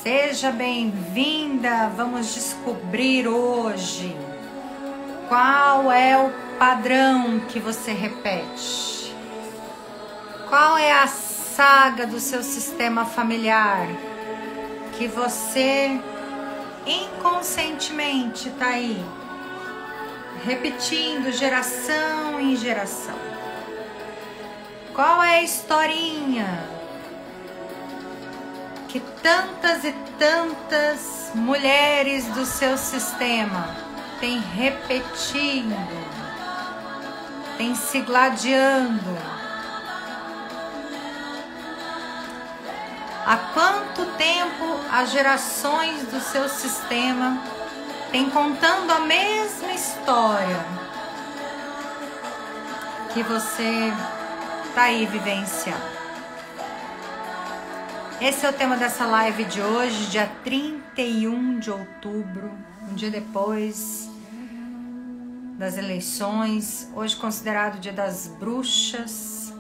Seja bem-vinda! Vamos descobrir hoje qual é o padrão que você repete. Qual é a saga do seu sistema familiar que você inconscientemente está aí repetindo geração em geração? Qual é a historinha que tantas e tantas mulheres do seu sistema têm repetindo, têm se gladiando? Há quanto tempo as gerações do seu sistema têm contando a mesma história que você está aí vivenciando? Esse é o tema dessa live de hoje, dia 31 de outubro, um dia depois das eleições, hoje considerado o dia das bruxas.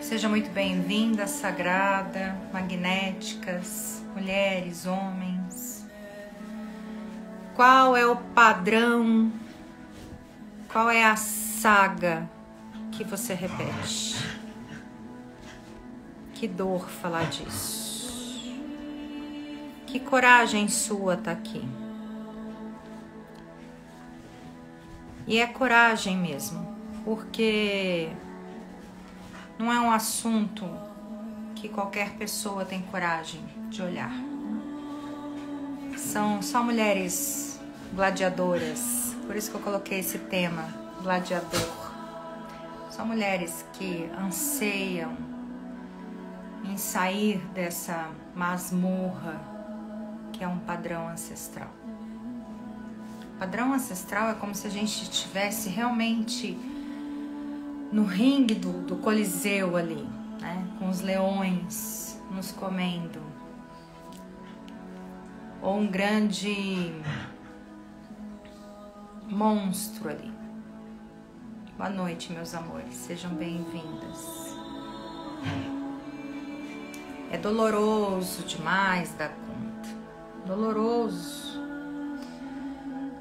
Seja muito bem-vinda, sagrada, magnéticas, mulheres, homens. Qual é o padrão, qual é a saga que você repete? Que dor falar disso. Que coragem sua tá aqui. E é coragem mesmo, porque não é um assunto que qualquer pessoa tem coragem de olhar. São só mulheres gladiadoras, por isso que eu coloquei esse tema, gladiador. São mulheres que anseiam em sair dessa masmorra que é um padrão ancestral. O padrão ancestral é como se a gente estivesse realmente no ringue do Coliseu ali, né? Com os leões nos comendo. Ou um grande monstro ali. Boa noite, meus amores. Sejam bem-vindas. É doloroso demais da conta. Doloroso.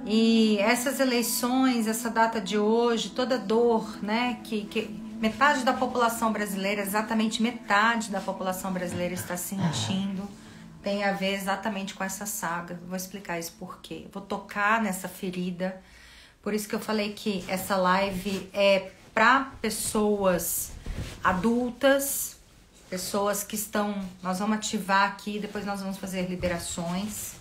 E essas eleições, essa data de hoje, toda dor, né? Que metade da população brasileira, exatamente metade da população brasileira está sentindo, tem a ver exatamente com essa saga. Vou explicar isso por quê. Vou tocar nessa ferida. Por isso que eu falei que essa live é para pessoas adultas, pessoas que estão... Nós vamos ativar aqui, depois nós vamos fazer liberações.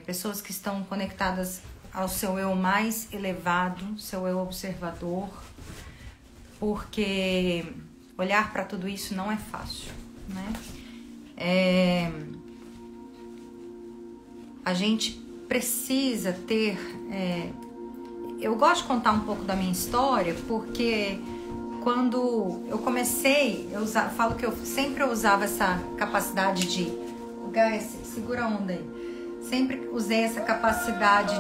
Pessoas que estão conectadas ao seu eu mais elevado, seu eu observador. Porque olhar para tudo isso não é fácil, né? A gente precisa ter... eu gosto de contar um pouco da minha história, porque... Quando eu comecei, falo que eu sempre usava essa capacidade de... Guys, segura a onda aí. Sempre usei essa capacidade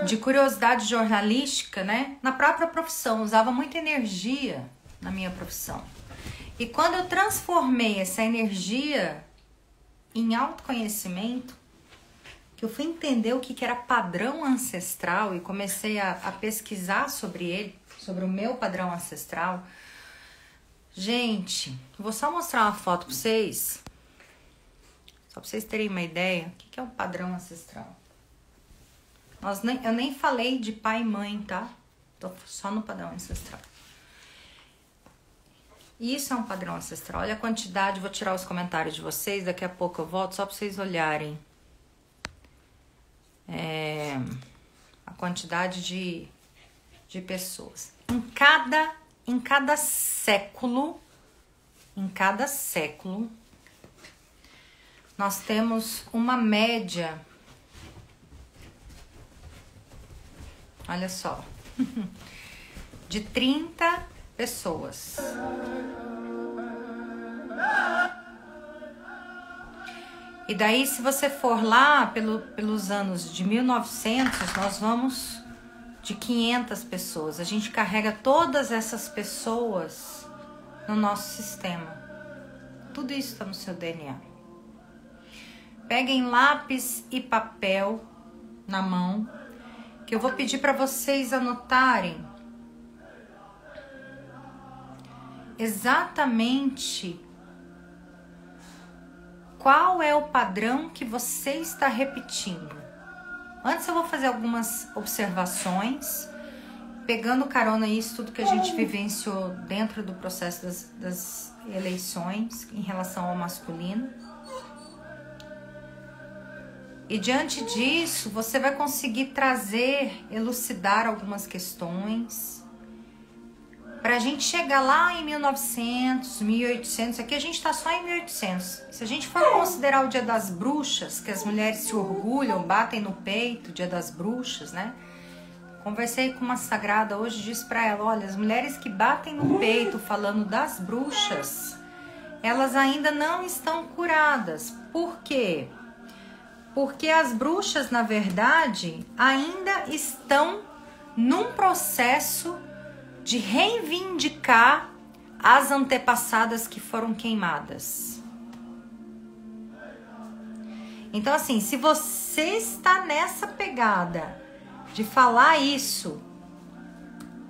de curiosidade jornalística, né? Na própria profissão, usava muita energia na minha profissão. E quando eu transformei essa energia em autoconhecimento, que eu fui entender o que era padrão ancestral e comecei a pesquisar sobre ele, sobre o meu padrão ancestral. Gente, vou só mostrar uma foto para vocês, só para vocês terem uma ideia. O que é um padrão ancestral? Eu nem falei de pai e mãe, tá? Tô só no padrão ancestral. Isso é um padrão ancestral. Olha a quantidade, vou tirar os comentários de vocês, daqui a pouco eu volto só para vocês olharem. A quantidade de pessoas. Em cada século, nós temos uma média, olha só, de 30 pessoas. E daí, se você for lá pelos anos de 1900, nós vamos de 500 pessoas. A gente carrega todas essas pessoas no nosso sistema. Tudo isso está no seu DNA. Peguem lápis e papel na mão, que eu vou pedir para vocês anotarem exatamente qual é o padrão que você está repetindo. Antes eu vou fazer algumas observações, pegando carona isso, tudo que a gente vivenciou dentro do processo das eleições em relação ao masculino. E diante disso, você vai conseguir trazer, elucidar algumas questões, para a gente chegar lá em 1900, 1800, aqui a gente está só em 1800. Se a gente for considerar o Dia das Bruxas, que as mulheres se orgulham, batem no peito, Dia das Bruxas, né? Conversei com uma sagrada hoje, disse para ela, olha, as mulheres que batem no peito falando das bruxas, elas ainda não estão curadas. Por quê? Porque as bruxas, na verdade, ainda estão num processo de reivindicar as antepassadas que foram queimadas. Então, assim, se você está nessa pegada de falar isso,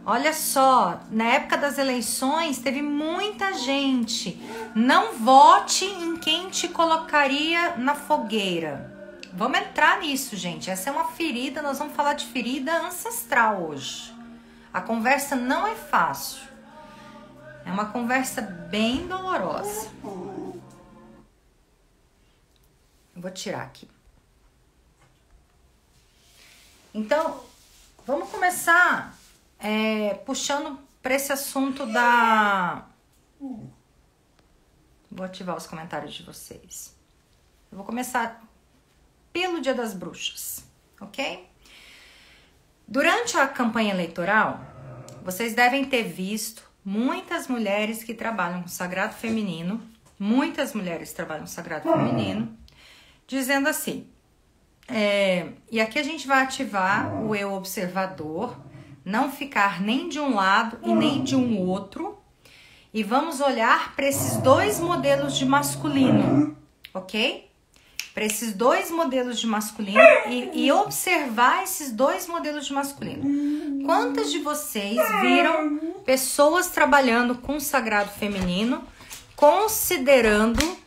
olha só, na época das eleições teve muita gente, não vote em quem te colocaria na fogueira. Vamos entrar nisso, gente. Essa é uma ferida, nós vamos falar de ferida ancestral hoje. A conversa não é fácil. É uma conversa bem dolorosa. Eu vou tirar aqui. Então, vamos começar puxando para esse assunto da... Vou ativar os comentários de vocês. Eu vou começar pelo Dia das Bruxas, ok? Durante a campanha eleitoral, vocês devem ter visto muitas mulheres que trabalham com sagrado feminino, dizendo assim, e aqui a gente vai ativar o eu observador, não ficar nem de um lado e nem de um outro, e vamos olhar para esses dois modelos de masculino, ok? Para esses dois modelos de masculino e observar esses dois modelos de masculino. Quantas de vocês viram pessoas trabalhando com o sagrado feminino, considerando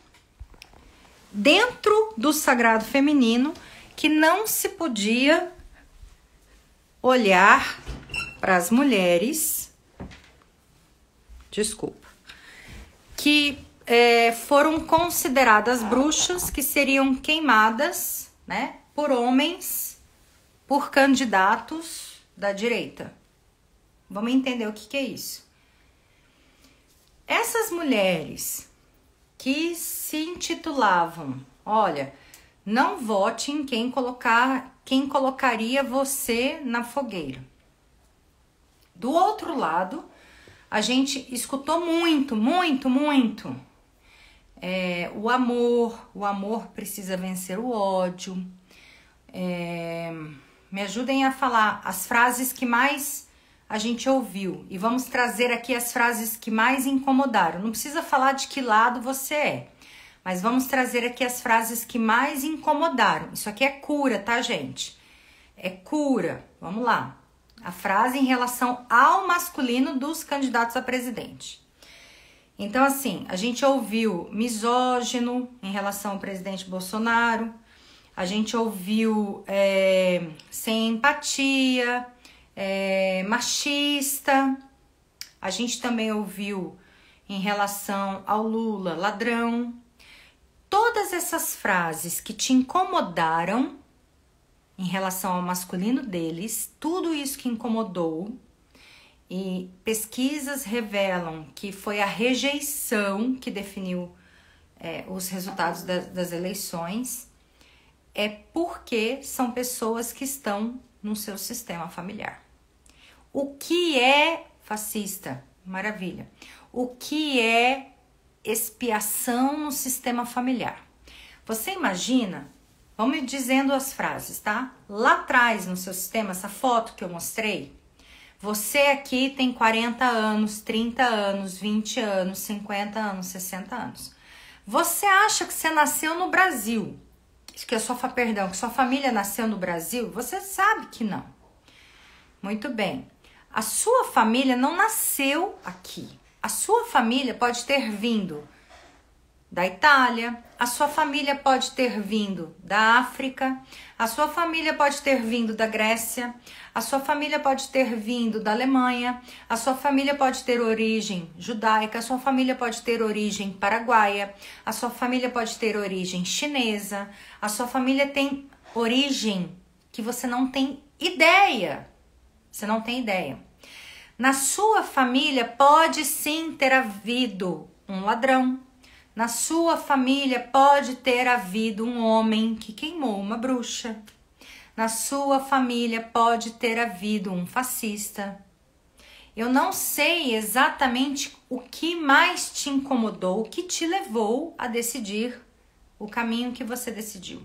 dentro do sagrado feminino que não se podia olhar para as mulheres, que foram consideradas bruxas, que seriam queimadas, né, por homens, por candidatos da direita. Vamos entender o que é isso. Essas mulheres que se intitulavam, olha, não vote em quem colocaria você na fogueira. Do outro lado, a gente escutou muito. O amor precisa vencer o ódio. Me ajudem a falar as frases que mais a gente ouviu. E vamos trazer aqui as frases que mais incomodaram. Não precisa falar de que lado você é, mas vamos trazer aqui as frases que mais incomodaram. Isso aqui é cura, tá, gente? É cura. Vamos lá. A frase em relação ao masculino dos candidatos a presidente. Então, assim, a gente ouviu misógino em relação ao presidente Bolsonaro, a gente ouviu sem empatia, machista, a gente também ouviu em relação ao Lula, ladrão. Todas essas frases que te incomodaram em relação ao masculino deles, tudo isso que incomodou, e pesquisas revelam que foi a rejeição que definiu os resultados das eleições, é porque são pessoas que estão no seu sistema familiar. O que é fascista? Maravilha. O que é expiação no sistema familiar? Você imagina, vamos dizendo as frases, tá? Lá atrás no seu sistema, essa foto que eu mostrei, você aqui tem 40 anos, 30 anos, 20 anos, 50 anos, 60 anos. Você acha que você nasceu no Brasil? Que sua família nasceu no Brasil? Você sabe que não. Muito bem. A sua família não nasceu aqui. A sua família pode ter vindo da Itália, a sua família pode ter vindo da África, a sua família pode ter vindo da Grécia, a sua família pode ter vindo da Alemanha, a sua família pode ter origem judaica, a sua família pode ter origem paraguaia, a sua família pode ter origem chinesa, a sua família tem origem que você não tem ideia. Você não tem ideia. Na sua família pode sim ter havido um ladrão. Na sua família pode ter havido um homem que queimou uma bruxa. Na sua família pode ter havido um fascista. Eu não sei exatamente o que mais te incomodou, o que te levou a decidir o caminho que você decidiu.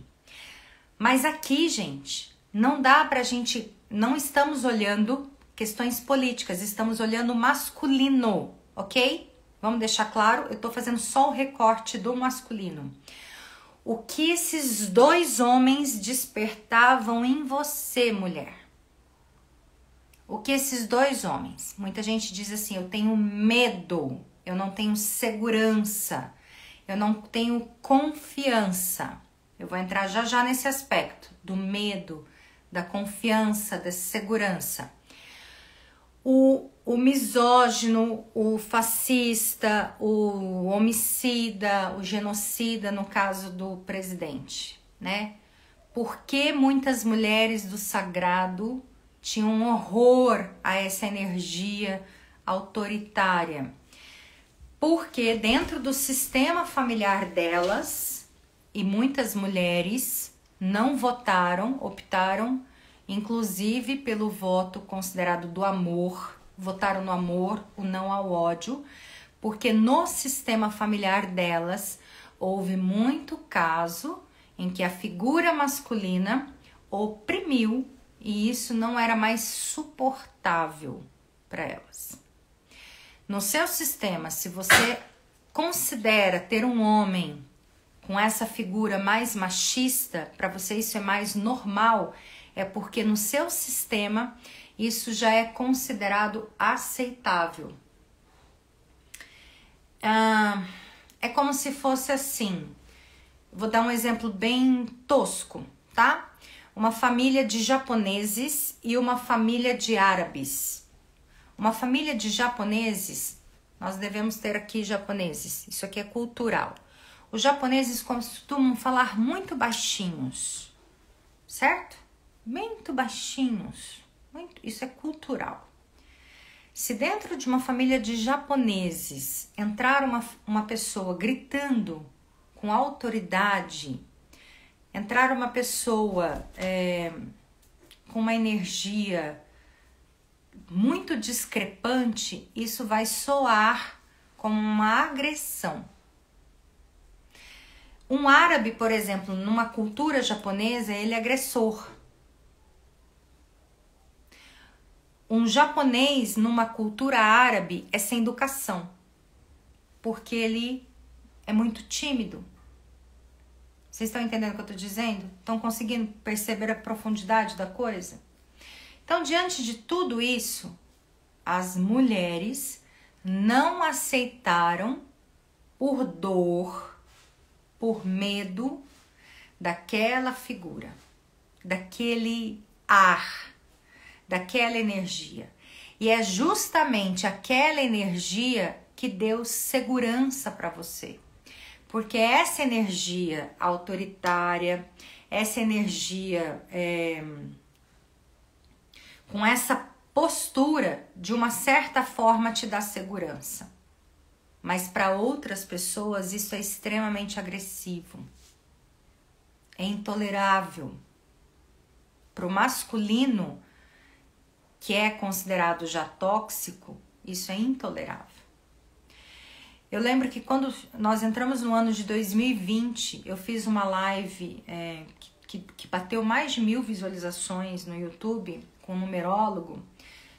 Mas aqui, gente, não dá pra gente... Não estamos olhando questões políticas, estamos olhando o masculino, ok? Vamos deixar claro, eu tô fazendo só o recorte do masculino. O que esses dois homens despertavam em você, mulher? O que esses dois homens? Muita gente diz assim, eu tenho medo, eu não tenho segurança, eu não tenho confiança. Eu vou entrar já nesse aspecto do medo, da confiança, da segurança. O misógino, o fascista, o homicida, o genocida, no caso do presidente, né? Por que muitas mulheres do sagrado tinham um horror a essa energia autoritária? Porque dentro do sistema familiar delas, e muitas mulheres não votaram, optaram inclusive pelo voto considerado do amor, votaram no amor, o não ao ódio, porque no sistema familiar delas houve muito caso em que a figura masculina oprimiu e isso não era mais suportável para elas. No seu sistema, se você considera ter um homem com essa figura mais machista, para você isso é mais normal, é porque no seu sistema isso já é considerado aceitável. É como se fosse assim, vou dar um exemplo bem tosco, tá? Uma família de japoneses e uma família de árabes. Uma família de japoneses, nós devemos ter aqui japoneses, isso aqui é cultural. Os japoneses costumam falar muito baixinhos, certo? Muito baixinhos, isso é cultural. Se dentro de uma família de japoneses entrar uma pessoa gritando com autoridade, entrar uma pessoa com uma energia muito discrepante, isso vai soar como uma agressão. Um árabe, por exemplo, numa cultura japonesa, ele é agressor. Um japonês numa cultura árabe é sem educação, porque ele é muito tímido. Vocês estão entendendo o que eu estou dizendo? Estão conseguindo perceber a profundidade da coisa? Então, diante de tudo isso, as mulheres não aceitaram por dor, por medo daquela figura, daquele ar, daquela energia. E é justamente aquela energia que deu segurança para você. Porque essa energia autoritária, essa energia com essa postura, de uma certa forma te dá segurança. Mas para outras pessoas isso é extremamente agressivo. É intolerável. Para o masculino, que é considerado já tóxico, isso é intolerável. Eu lembro que quando nós entramos no ano de 2020, eu fiz uma live que bateu mais de 1000 visualizações no YouTube, com um numerólogo,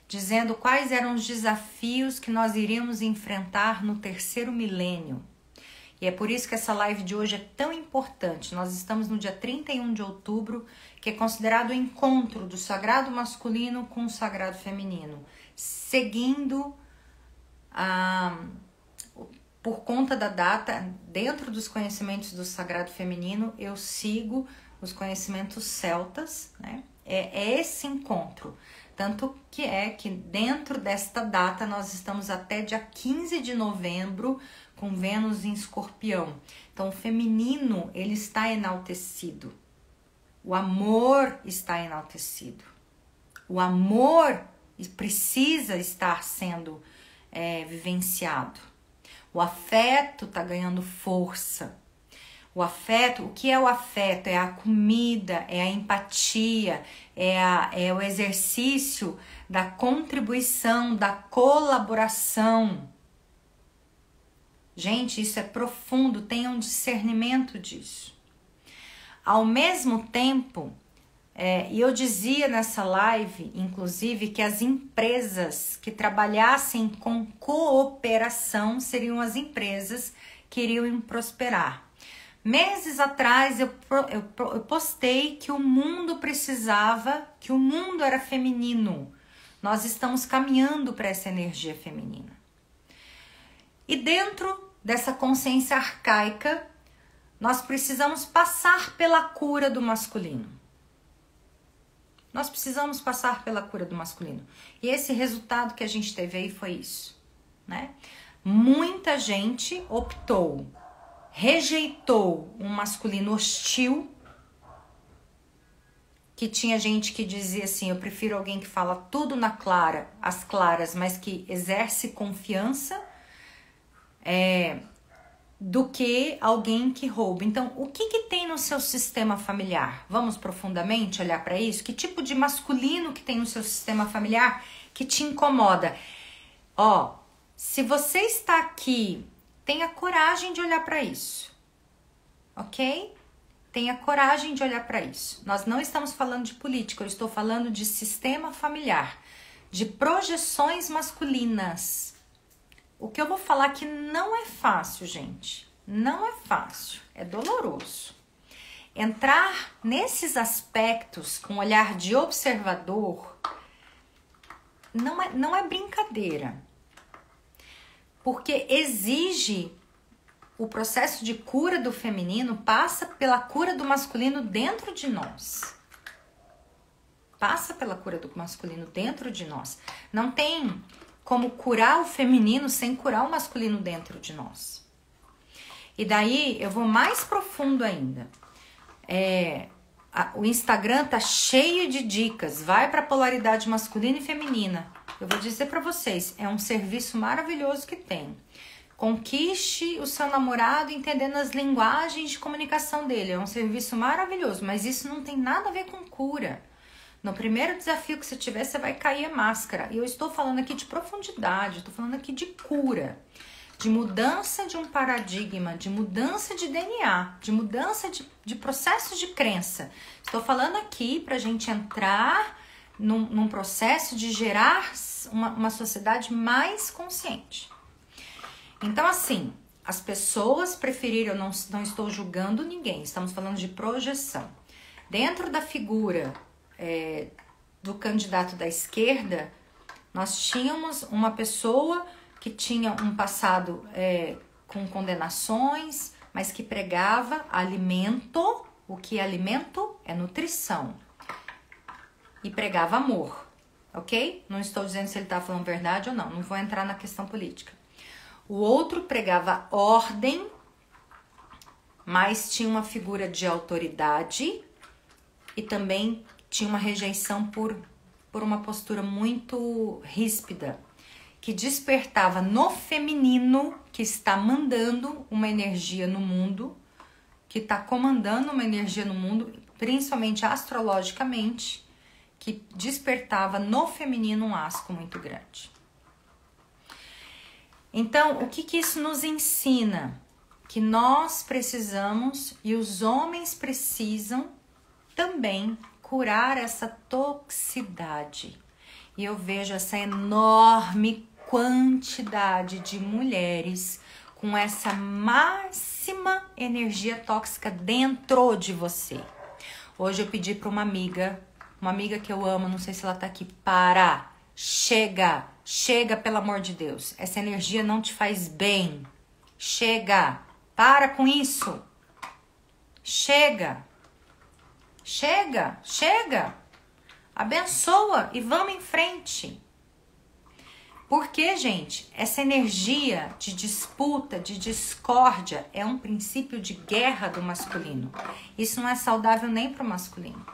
dizendo quais eram os desafios que nós iríamos enfrentar no terceiro milênio. E é por isso que essa live de hoje é tão importante. Nós estamos no dia 31 de outubro, que é considerado o encontro do sagrado masculino com o sagrado feminino. Seguindo por conta da data, dentro dos conhecimentos do sagrado feminino, eu sigo os conhecimentos celtas, né? É esse encontro. Tanto que que dentro desta data nós estamos até dia 15 de novembro com Vênus em Escorpião. Então o feminino, ele está enaltecido. O amor está enaltecido. O amor precisa estar sendo vivenciado. O afeto está ganhando força. O afeto, o que é o afeto? É a comida, é a empatia, é o exercício da contribuição, da colaboração. Gente, isso é profundo, tenham discernimento disso. Ao mesmo tempo, e eu dizia nessa live, inclusive, que as empresas que trabalhassem com cooperação seriam as empresas que iriam prosperar. Meses atrás eu postei que o mundo precisava, que o mundo era feminino. Nós estamos caminhando para essa energia feminina. E dentro dessa consciência arcaica, nós precisamos passar pela cura do masculino. Nós precisamos passar pela cura do masculino. E esse resultado que a gente teve aí foi isso, né? Muita gente rejeitou um masculino hostil, que tinha gente que dizia assim, eu prefiro alguém que fala tudo às claras, mas que exerce confiança, do que alguém que rouba. Então, o que tem no seu sistema familiar? Vamos profundamente olhar para isso? Que tipo de masculino que tem no seu sistema familiar que te incomoda? Se você está aqui, tenha coragem de olhar para isso, ok? Tenha coragem de olhar para isso. Nós não estamos falando de política, eu estou falando de sistema familiar, de projeções masculinas. O que eu vou falar aqui não é fácil, gente. Não é fácil, é doloroso. Entrar nesses aspectos com um olhar de observador não é brincadeira. Porque exige o processo de cura do feminino, passa pela cura do masculino dentro de nós. Passa pela cura do masculino dentro de nós. Não tem como curar o feminino sem curar o masculino dentro de nós. E daí eu vou mais profundo ainda. O Instagram tá cheio de dicas. Vai para a polaridade masculina e feminina. Eu vou dizer para vocês, é um serviço maravilhoso que tem. Conquiste o seu namorado entendendo as linguagens de comunicação dele. É um serviço maravilhoso, mas isso não tem nada a ver com cura. No primeiro desafio que você tiver, você vai cair a máscara. E eu estou falando aqui de profundidade, estou falando aqui de cura, de mudança de um paradigma, de mudança de DNA, de mudança de processos de crença. Estou falando aqui para a gente entrar num processo de gerar uma sociedade mais consciente. Então, assim, as pessoas preferiram, não estou julgando ninguém, estamos falando de projeção. Dentro da figura do candidato da esquerda, nós tínhamos uma pessoa que tinha um passado com condenações, mas que pregava alimento. O que é alimento? É nutrição. E pregava amor, ok? Não estou dizendo se ele está falando verdade ou não vou entrar na questão política. O outro pregava ordem, mas tinha uma figura de autoridade e também tinha uma rejeição por uma postura muito ríspida, que despertava no feminino, que está mandando uma energia no mundo, que está comandando uma energia no mundo, principalmente astrologicamente, que despertava no feminino um asco muito grande. Então, o que isso nos ensina? Que nós precisamos, e os homens precisam também, curar essa toxicidade. E eu vejo essa enorme quantidade de mulheres com essa máxima energia tóxica dentro de você. Hoje eu pedi para uma amiga que eu amo, não sei se ela tá aqui, chega, pelo amor de Deus. Essa energia não te faz bem. Chega, para com isso. Chega. Abençoa e vamos em frente. Porque, gente, essa energia de disputa, de discórdia, é um princípio de guerra do masculino. Isso não é saudável nem para o masculino.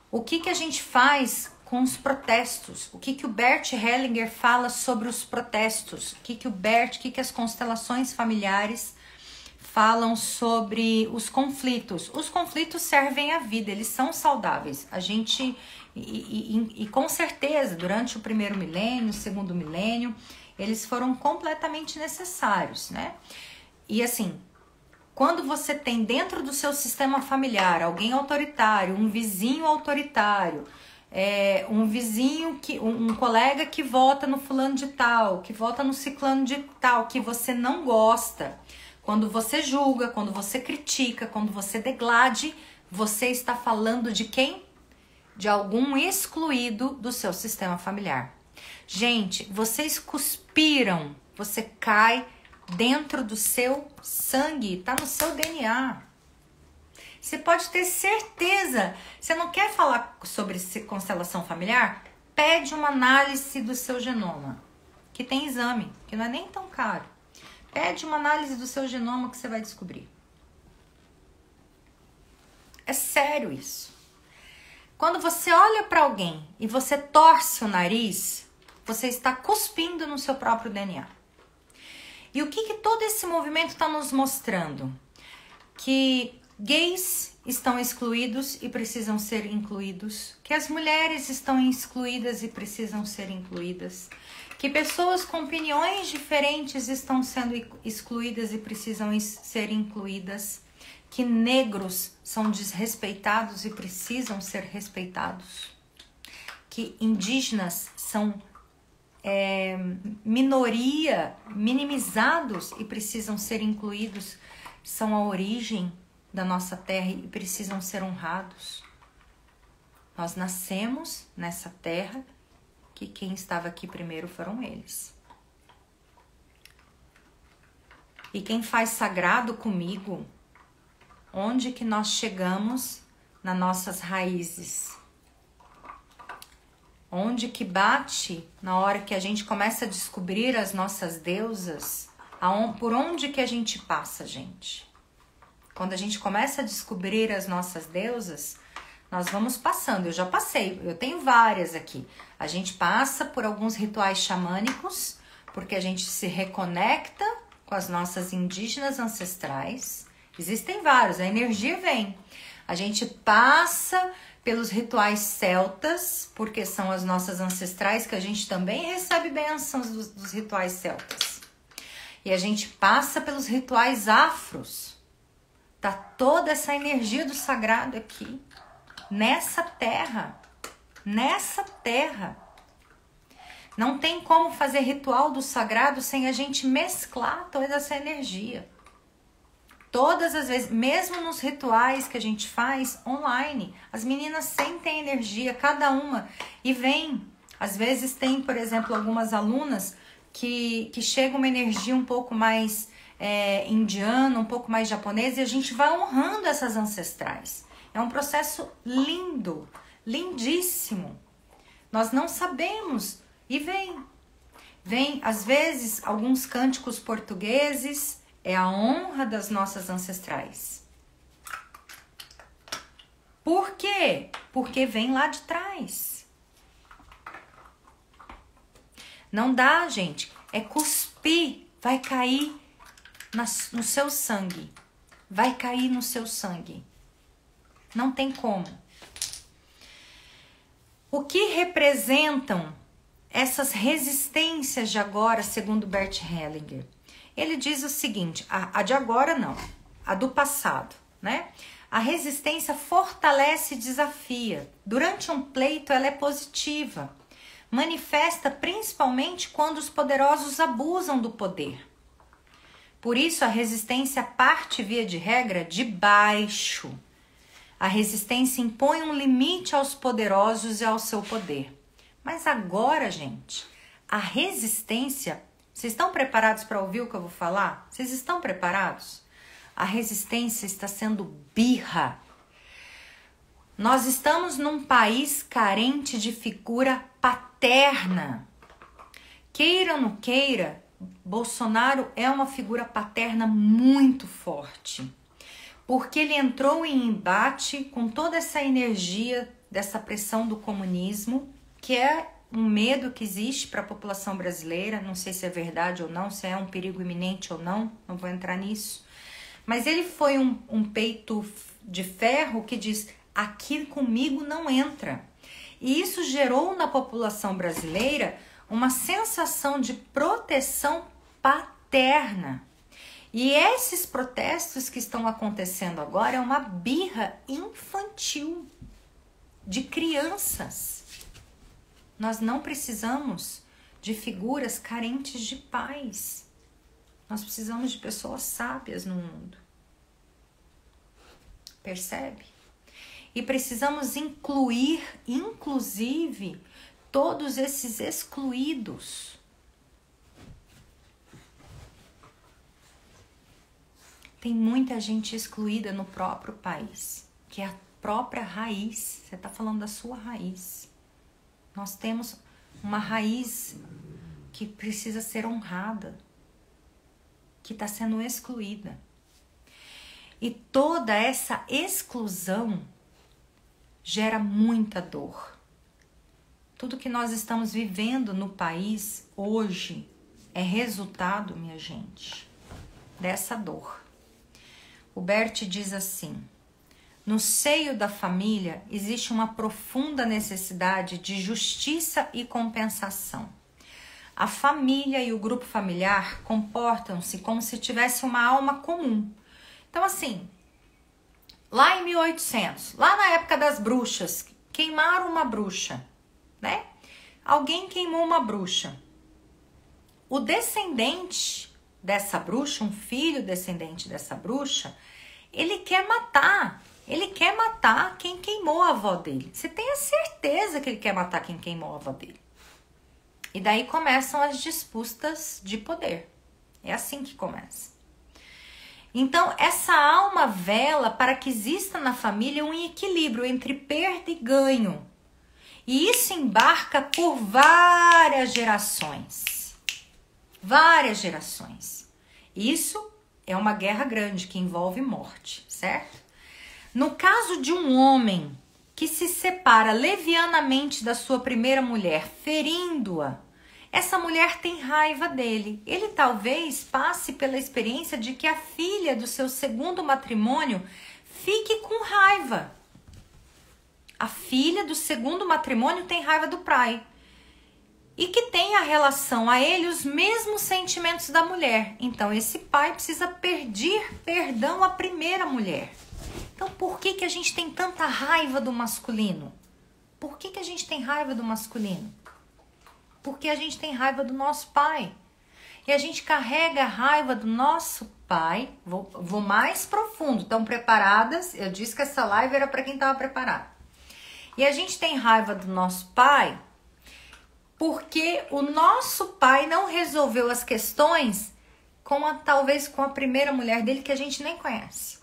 O que a gente faz com os protestos? O que o Bert Hellinger fala sobre os protestos? O que as constelações familiares falam sobre os conflitos? Os conflitos servem à vida, eles são saudáveis. A gente... E com certeza, durante o primeiro milênio, o segundo milênio, eles foram completamente necessários, né? E assim, quando você tem dentro do seu sistema familiar alguém autoritário, um vizinho autoritário, um colega que vota no fulano de tal, que vota no ciclano de tal, que você não gosta, quando você julga, quando você critica, quando você deglade, você está falando de quem? De algum excluído do seu sistema familiar. Gente, vocês cuspiram, você cai dentro do seu sangue, tá no seu DNA. Você pode ter certeza. Você não quer falar sobre constelação familiar? Pede uma análise do seu genoma, que tem exame, que não é nem tão caro. Pede uma análise do seu genoma que você vai descobrir. É sério isso. Quando você olha para alguém e você torce o nariz, você está cuspindo no seu próprio DNA. E o que todo esse movimento está nos mostrando? Que gays estão excluídos e precisam ser incluídos, que as mulheres estão excluídas e precisam ser incluídas, que pessoas com opiniões diferentes estão sendo excluídas e precisam ser incluídas, que negros são desrespeitados e precisam ser respeitados, que indígenas são minoria, minimizados e precisam ser incluídos, são a origem da nossa terra e precisam ser honrados. Nós nascemos nessa terra que quem estava aqui primeiro foram eles. E quem faz sagrado comigo, onde que nós chegamos nas nossas raízes? Onde que bate na hora que a gente começa a descobrir as nossas deusas? Por onde que a gente passa, gente? Quando a gente começa a descobrir as nossas deusas, nós vamos passando. Eu já passei, eu tenho várias aqui. A gente passa por alguns rituais xamânicos, porque a gente se reconecta com as nossas indígenas ancestrais. Existem vários, a energia vem. A gente passa pelos rituais celtas, porque são as nossas ancestrais, que a gente também recebe bênçãos dos rituais celtas. E a gente passa pelos rituais afros. Tá toda essa energia do sagrado aqui, nessa terra. Nessa terra. Não tem como fazer ritual do sagrado sem a gente mesclar toda essa energia. Todas as vezes, mesmo nos rituais que a gente faz online, as meninas sentem energia, cada uma, e vem. Às vezes tem, por exemplo, algumas alunas que chega uma energia um pouco mais indiana, um pouco mais japonesa, e a gente vai honrando essas ancestrais. É um processo lindo, lindíssimo. Nós não sabemos, e vem. Vem, às vezes, alguns cânticos portugueses. É a honra das nossas ancestrais. Por quê? Porque vem lá de trás. Não dá, gente. É cuspir. Vai cair no seu sangue. Vai cair no seu sangue. Não tem como. O que representam essas resistências de agora, segundo Bert Hellinger? Ele diz o seguinte, a de agora não, a do passado, né? A resistência fortalece e desafia. Durante um pleito, ela é positiva. Manifesta principalmente quando os poderosos abusam do poder. Por isso, a resistência parte, via de regra, de baixo. A resistência impõe um limite aos poderosos e ao seu poder. Mas agora, gente, a resistência... Vocês estão preparados para ouvir o que eu vou falar? Vocês estão preparados? A resistência está sendo birra. Nós estamos num país carente de figura paterna. Queira ou não queira, Bolsonaro é uma figura paterna muito forte. Porque ele entrou em embate com toda essa energia dessa pressão do comunismo, que é um medo que existe para a população brasileira. Não sei se é verdade ou não, se é um perigo iminente ou não, não vou entrar nisso. Mas ele foi um peito de ferro que diz: aqui comigo não entra. E isso gerou na população brasileira uma sensação de proteção paterna. E esses protestos que estão acontecendo agora é uma birra infantil de crianças. Nós não precisamos de figuras carentes de pais. Nós precisamos de pessoas sábias no mundo. Percebe? E precisamos incluir, inclusive, todos esses excluídos. Tem muita gente excluída no próprio país, que é a própria raiz. Você está falando da sua raiz. Nós temos uma raiz que precisa ser honrada, que está sendo excluída. E toda essa exclusão gera muita dor. Tudo que nós estamos vivendo no país hoje é resultado, minha gente, dessa dor. O Bert diz assim: no seio da família existe uma profunda necessidade de justiça e compensação. A família e o grupo familiar comportam-se como se tivesse uma alma comum. Então, assim, lá em 1800, lá na época das bruxas, queimaram uma bruxa, né? Alguém queimou uma bruxa. O descendente dessa bruxa, um filho descendente dessa bruxa, ele quer matar quem queimou a avó dele. Você tem a certeza que ele quer matar quem queimou a avó dele. E daí começam as disputas de poder. É assim que começa. Então, essa alma vela para que exista na família um equilíbrio entre perda e ganho. E isso embarca por várias gerações. Várias gerações. Isso é uma guerra grande que envolve morte, certo? No caso de um homem que se separa levianamente da sua primeira mulher, ferindo-a, essa mulher tem raiva dele. Ele talvez passe pela experiência de que a filha do seu segundo matrimônio fique com raiva. A filha do segundo matrimônio tem raiva do pai. E que tenha relação a ele os mesmos sentimentos da mulher. Então, esse pai precisa pedir perdão à primeira mulher. Então, por que a gente tem tanta raiva do masculino? Por que a gente tem raiva do masculino? Porque a gente tem raiva do nosso pai. E a gente carrega a raiva do nosso pai. Vou mais profundo. Estão preparadas? Eu disse que essa live era para quem estava preparado. E a gente tem raiva do nosso pai porque o nosso pai não resolveu as questões talvez com a primeira mulher dele que a gente nem conhece.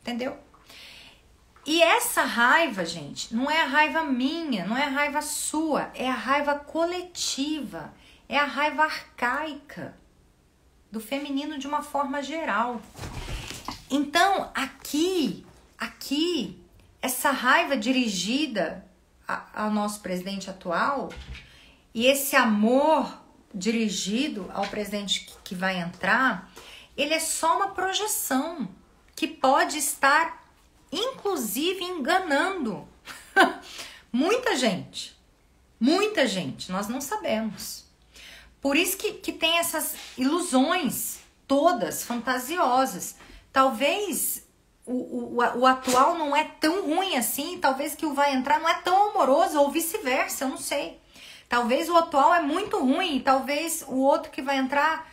Entendeu? E essa raiva, gente, não é a raiva minha, não é a raiva sua, é a raiva coletiva, é a raiva arcaica do feminino de uma forma geral. Então, aqui, essa raiva dirigida ao nosso presidente atual e esse amor dirigido ao presidente que vai entrar, ele é só uma projeção que pode estar, inclusive, enganando muita gente, nós não sabemos. Por isso que tem essas ilusões todas fantasiosas. Talvez o atual não é tão ruim assim, talvez que o vai entrar não é tão amoroso, ou vice-versa, eu não sei. Talvez o atual é muito ruim, talvez o outro que vai entrar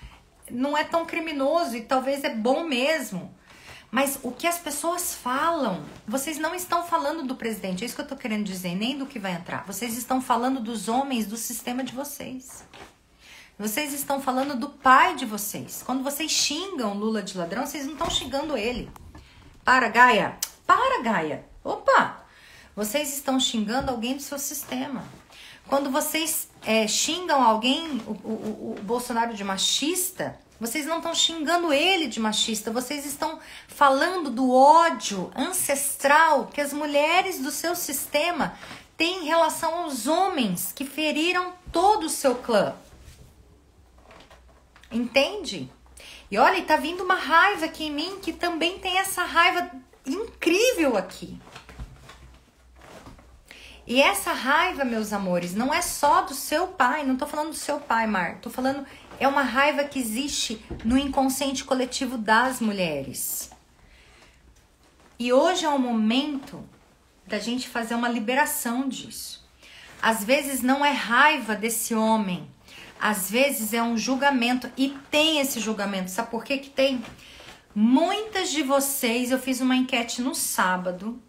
não é tão criminoso e talvez é bom mesmo. Mas o que as pessoas falam, vocês não estão falando do presidente, é isso que eu tô querendo dizer, nem do que vai entrar. Vocês estão falando dos homens do sistema de vocês. Vocês estão falando do pai de vocês. Quando vocês xingam Lula de ladrão, vocês não estão xingando ele. Para, Gaia. Para, Gaia. Opa! Vocês estão xingando alguém do seu sistema. Quando vocês xingam alguém, o Bolsonaro de machista, vocês não estão xingando ele de machista. Vocês estão falando do ódio ancestral que as mulheres do seu sistema têm em relação aos homens que feriram todo o seu clã. Entende? E olha, tá vindo uma raiva aqui em mim que também tem essa raiva incrível aqui. E essa raiva, meus amores, não é só do seu pai. Não tô falando do seu pai, Mar. Tô falando, é uma raiva que existe no inconsciente coletivo das mulheres. E hoje é o momento da gente fazer uma liberação disso. Às vezes não é raiva desse homem. Às vezes é um julgamento, e tem esse julgamento. Sabe por que que tem? Muitas de vocês, eu fiz uma enquete no sábado,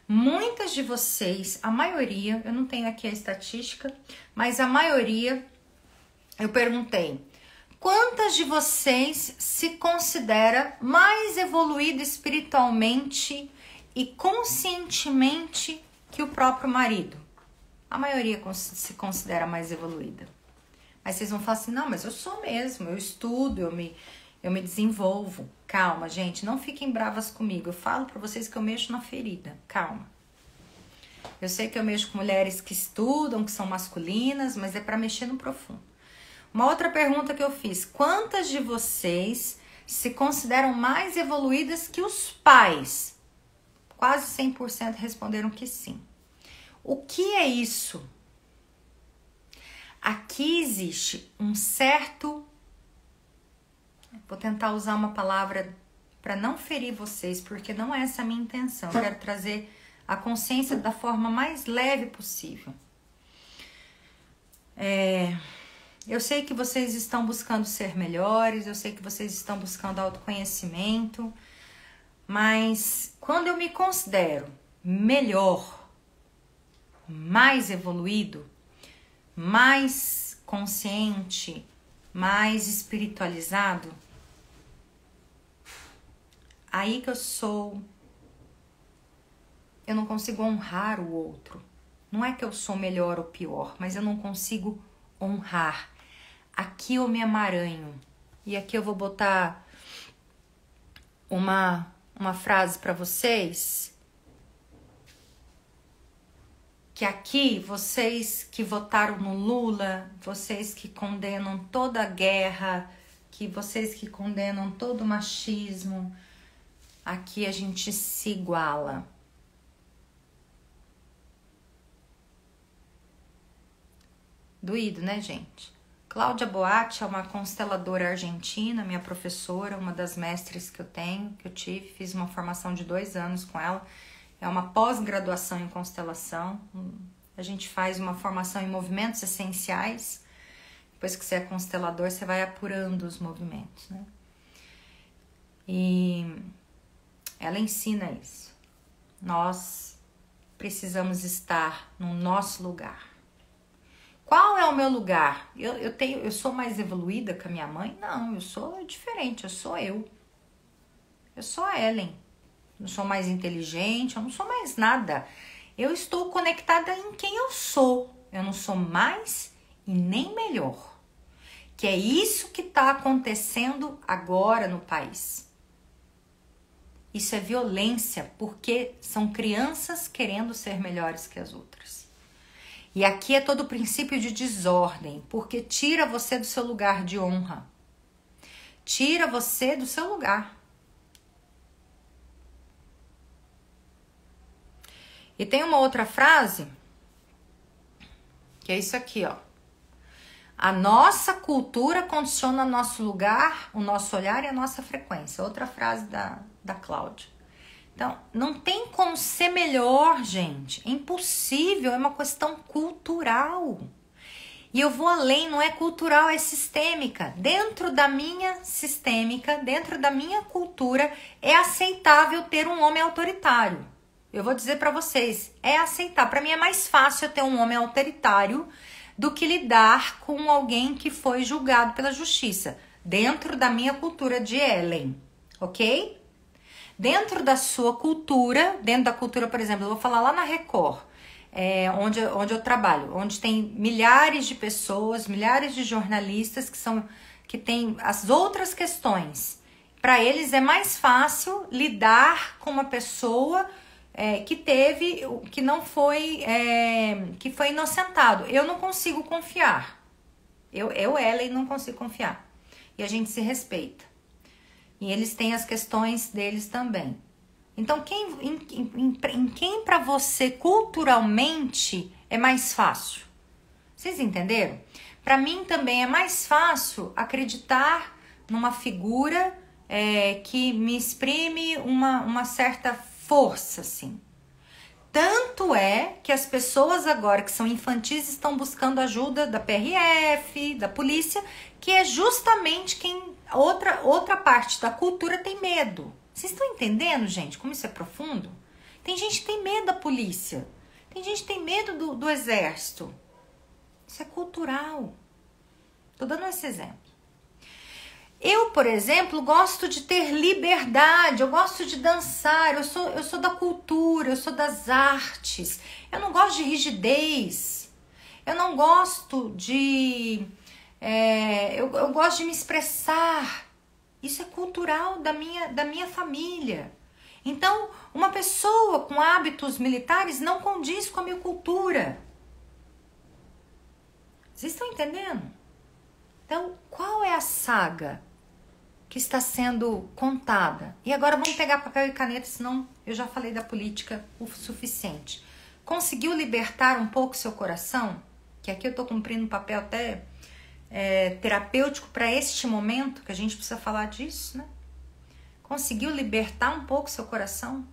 muitas de vocês, a maioria, eu não tenho aqui a estatística, mas a maioria, eu perguntei, quantas de vocês se considera mais evoluída espiritualmente e conscientemente que o próprio marido? A maioria se considera mais evoluída. Aí vocês vão falar assim, não, mas eu sou mesmo, eu estudo, eu me desenvolvo. Calma, gente, não fiquem bravas comigo. Eu falo pra vocês que eu mexo na ferida. Calma. Eu sei que eu mexo com mulheres que estudam, que são masculinas, mas é pra mexer no profundo. Uma outra pergunta que eu fiz. Quantas de vocês se consideram mais evoluídas que os pais? Quase 100% responderam que sim. O que é isso? Aqui existe um certo... Vou tentar usar uma palavra para não ferir vocês, porque não é essa a minha intenção. Eu quero trazer a consciência da forma mais leve possível. Eu sei que vocês estão buscando ser melhores, eu sei que vocês estão buscando autoconhecimento, mas quando eu me considero melhor, mais evoluído, mais consciente, mais espiritualizado, aí que eu não consigo honrar o outro. Não é que eu sou melhor ou pior, mas eu não consigo honrar. Aqui eu me amaranho. E aqui eu vou botar uma frase para vocês. Que aqui, vocês que votaram no Lula, vocês que condenam toda a guerra, que vocês que condenam todo o machismo, aqui a gente se iguala. Doído, né, gente? Cláudia Boatti é uma consteladora argentina, minha professora, uma das mestres que eu tenho, que eu tive, fiz uma formação de 2 anos com ela. É uma pós-graduação em constelação. A gente faz uma formação em movimentos essenciais. Depois que você é constelador, você vai apurando os movimentos, né? E ela ensina isso. Nós precisamos estar no nosso lugar. Qual é o meu lugar? Eu sou mais evoluída que a minha mãe? Não, eu sou diferente, eu sou eu. Eu sou a Ellen. Não sou mais inteligente, eu não sou mais nada. Eu estou conectada em quem eu sou. Eu não sou mais e nem melhor. Que é isso que está acontecendo agora no país. Isso é violência, porque são crianças querendo ser melhores que as outras. E aqui é todo o princípio de desordem, porque tira você do seu lugar de honra. Tira você do seu lugar. E tem uma outra frase, que é isso aqui, ó. A nossa cultura condiciona o nosso lugar, o nosso olhar e a nossa frequência. Outra frase da Cláudia. Então, não tem como ser melhor, gente. É impossível, é uma questão cultural. E eu vou além, não é cultural, é sistêmica. Dentro da minha sistêmica, dentro da minha cultura, é aceitável ter um homem autoritário. Eu vou dizer para vocês, é aceitável. Para mim é mais fácil eu ter um homem autoritário do que lidar com alguém que foi julgado pela justiça. Dentro da minha cultura de Ellen, ok? Dentro da sua cultura, dentro da cultura, por exemplo, eu vou falar lá na Record, onde eu trabalho, onde tem milhares de pessoas, milhares de jornalistas que têm as outras questões. Para eles é mais fácil lidar com uma pessoa que foi inocentado. Eu não consigo confiar. Ellen, não consigo confiar. E a gente se respeita. E eles têm as questões deles também. Então, em quem para você culturalmente é mais fácil? Vocês entenderam? Para mim também é mais fácil acreditar numa figura que me exprime uma certa força, assim. Tanto é que as pessoas agora que são infantis estão buscando ajuda da PRF, da polícia, que é justamente quem outra parte da cultura tem medo. Vocês estão entendendo, gente, como isso é profundo? Tem gente que tem medo da polícia. Tem gente que tem medo do exército. Isso é cultural. Tô dando esse exemplo. Eu, por exemplo, gosto de ter liberdade, eu gosto de dançar, eu sou da cultura, eu sou das artes. Eu não gosto de rigidez. Eu não gosto de... eu gosto de me expressar. Isso é cultural da minha família. Então, uma pessoa com hábitos militares não condiz com a minha cultura. Vocês estão entendendo? Então, qual é a saga que está sendo contada? E agora vamos pegar papel e caneta, senão eu já falei da política o suficiente. Conseguiu libertar um pouco seu coração? Que aqui eu estou cumprindo um papel até terapêutico para este momento, que a gente precisa falar disso, né? Conseguiu libertar um pouco seu coração?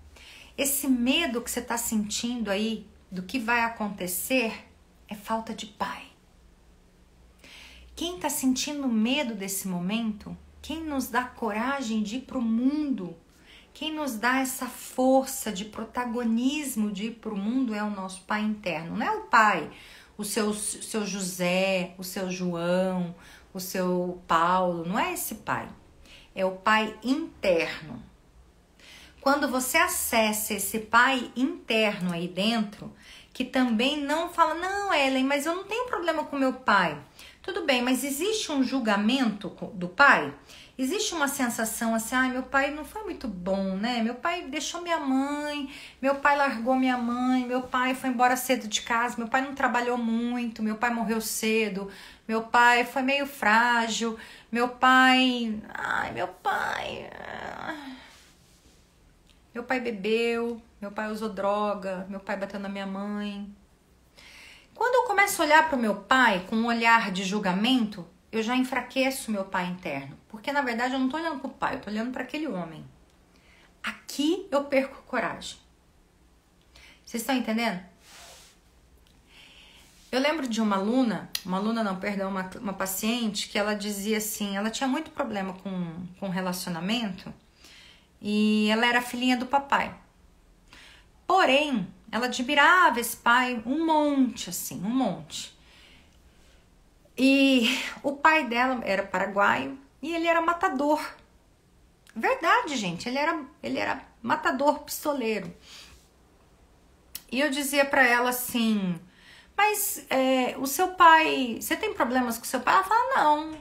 Esse medo que você está sentindo aí do que vai acontecer é falta de pai. Quem está sentindo medo desse momento, quem nos dá coragem de ir para o mundo, quem nos dá essa força de protagonismo de ir para o mundo é o nosso pai interno. Não é o pai, o seu José, o seu João, o seu Paulo, não é esse pai. É o pai interno. Quando você acessa esse pai interno aí dentro, que também não fala, não, Ellen, mas eu não tenho problema com meu pai. Tudo bem, mas existe um julgamento do pai? Existe uma sensação assim, meu pai não foi muito bom, né? Meu pai deixou minha mãe, meu pai largou minha mãe, meu pai foi embora cedo de casa, meu pai não trabalhou muito, meu pai morreu cedo, meu pai foi meio frágil, meu pai bebeu, meu pai usou droga, meu pai bateu na minha mãe. Quando eu começo a olhar para o meu pai com um olhar de julgamento, eu já enfraqueço meu pai interno. Porque, na verdade, eu não estou olhando para o pai, eu estou olhando para aquele homem. Aqui eu perco coragem. Vocês estão entendendo? Eu lembro de uma paciente que ela dizia assim, ela tinha muito problema com relacionamento e ela era filhinha do papai. Porém, ela admirava esse pai um monte. E o pai dela era paraguaio e ele era matador. Verdade, gente, ele era matador, pistoleiro. E eu dizia pra ela assim, mas o seu pai, você tem problemas com o seu pai? Ela fala, não,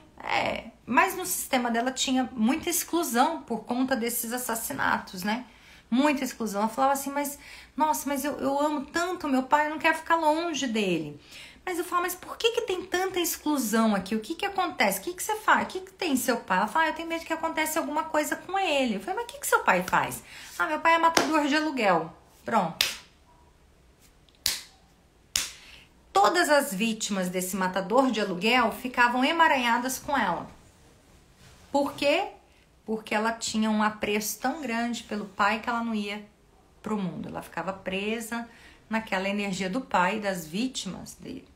mas no sistema dela tinha muita exclusão por conta desses assassinatos, né? Muita exclusão. Ela falava assim, mas eu amo tanto meu pai, eu não quero ficar longe dele. Mas eu falo, mas por que tem tanta exclusão aqui? O que acontece? O que você faz? O que tem seu pai? Ela fala, eu tenho medo que aconteça alguma coisa com ele. Eu falei, mas o que seu pai faz? Meu pai é matador de aluguel. Pronto. Todas as vítimas desse matador de aluguel ficavam emaranhadas com ela. Por quê? Porque ela tinha um apreço tão grande pelo pai que ela não ia pro mundo. Ela ficava presa naquela energia do pai e das vítimas dele.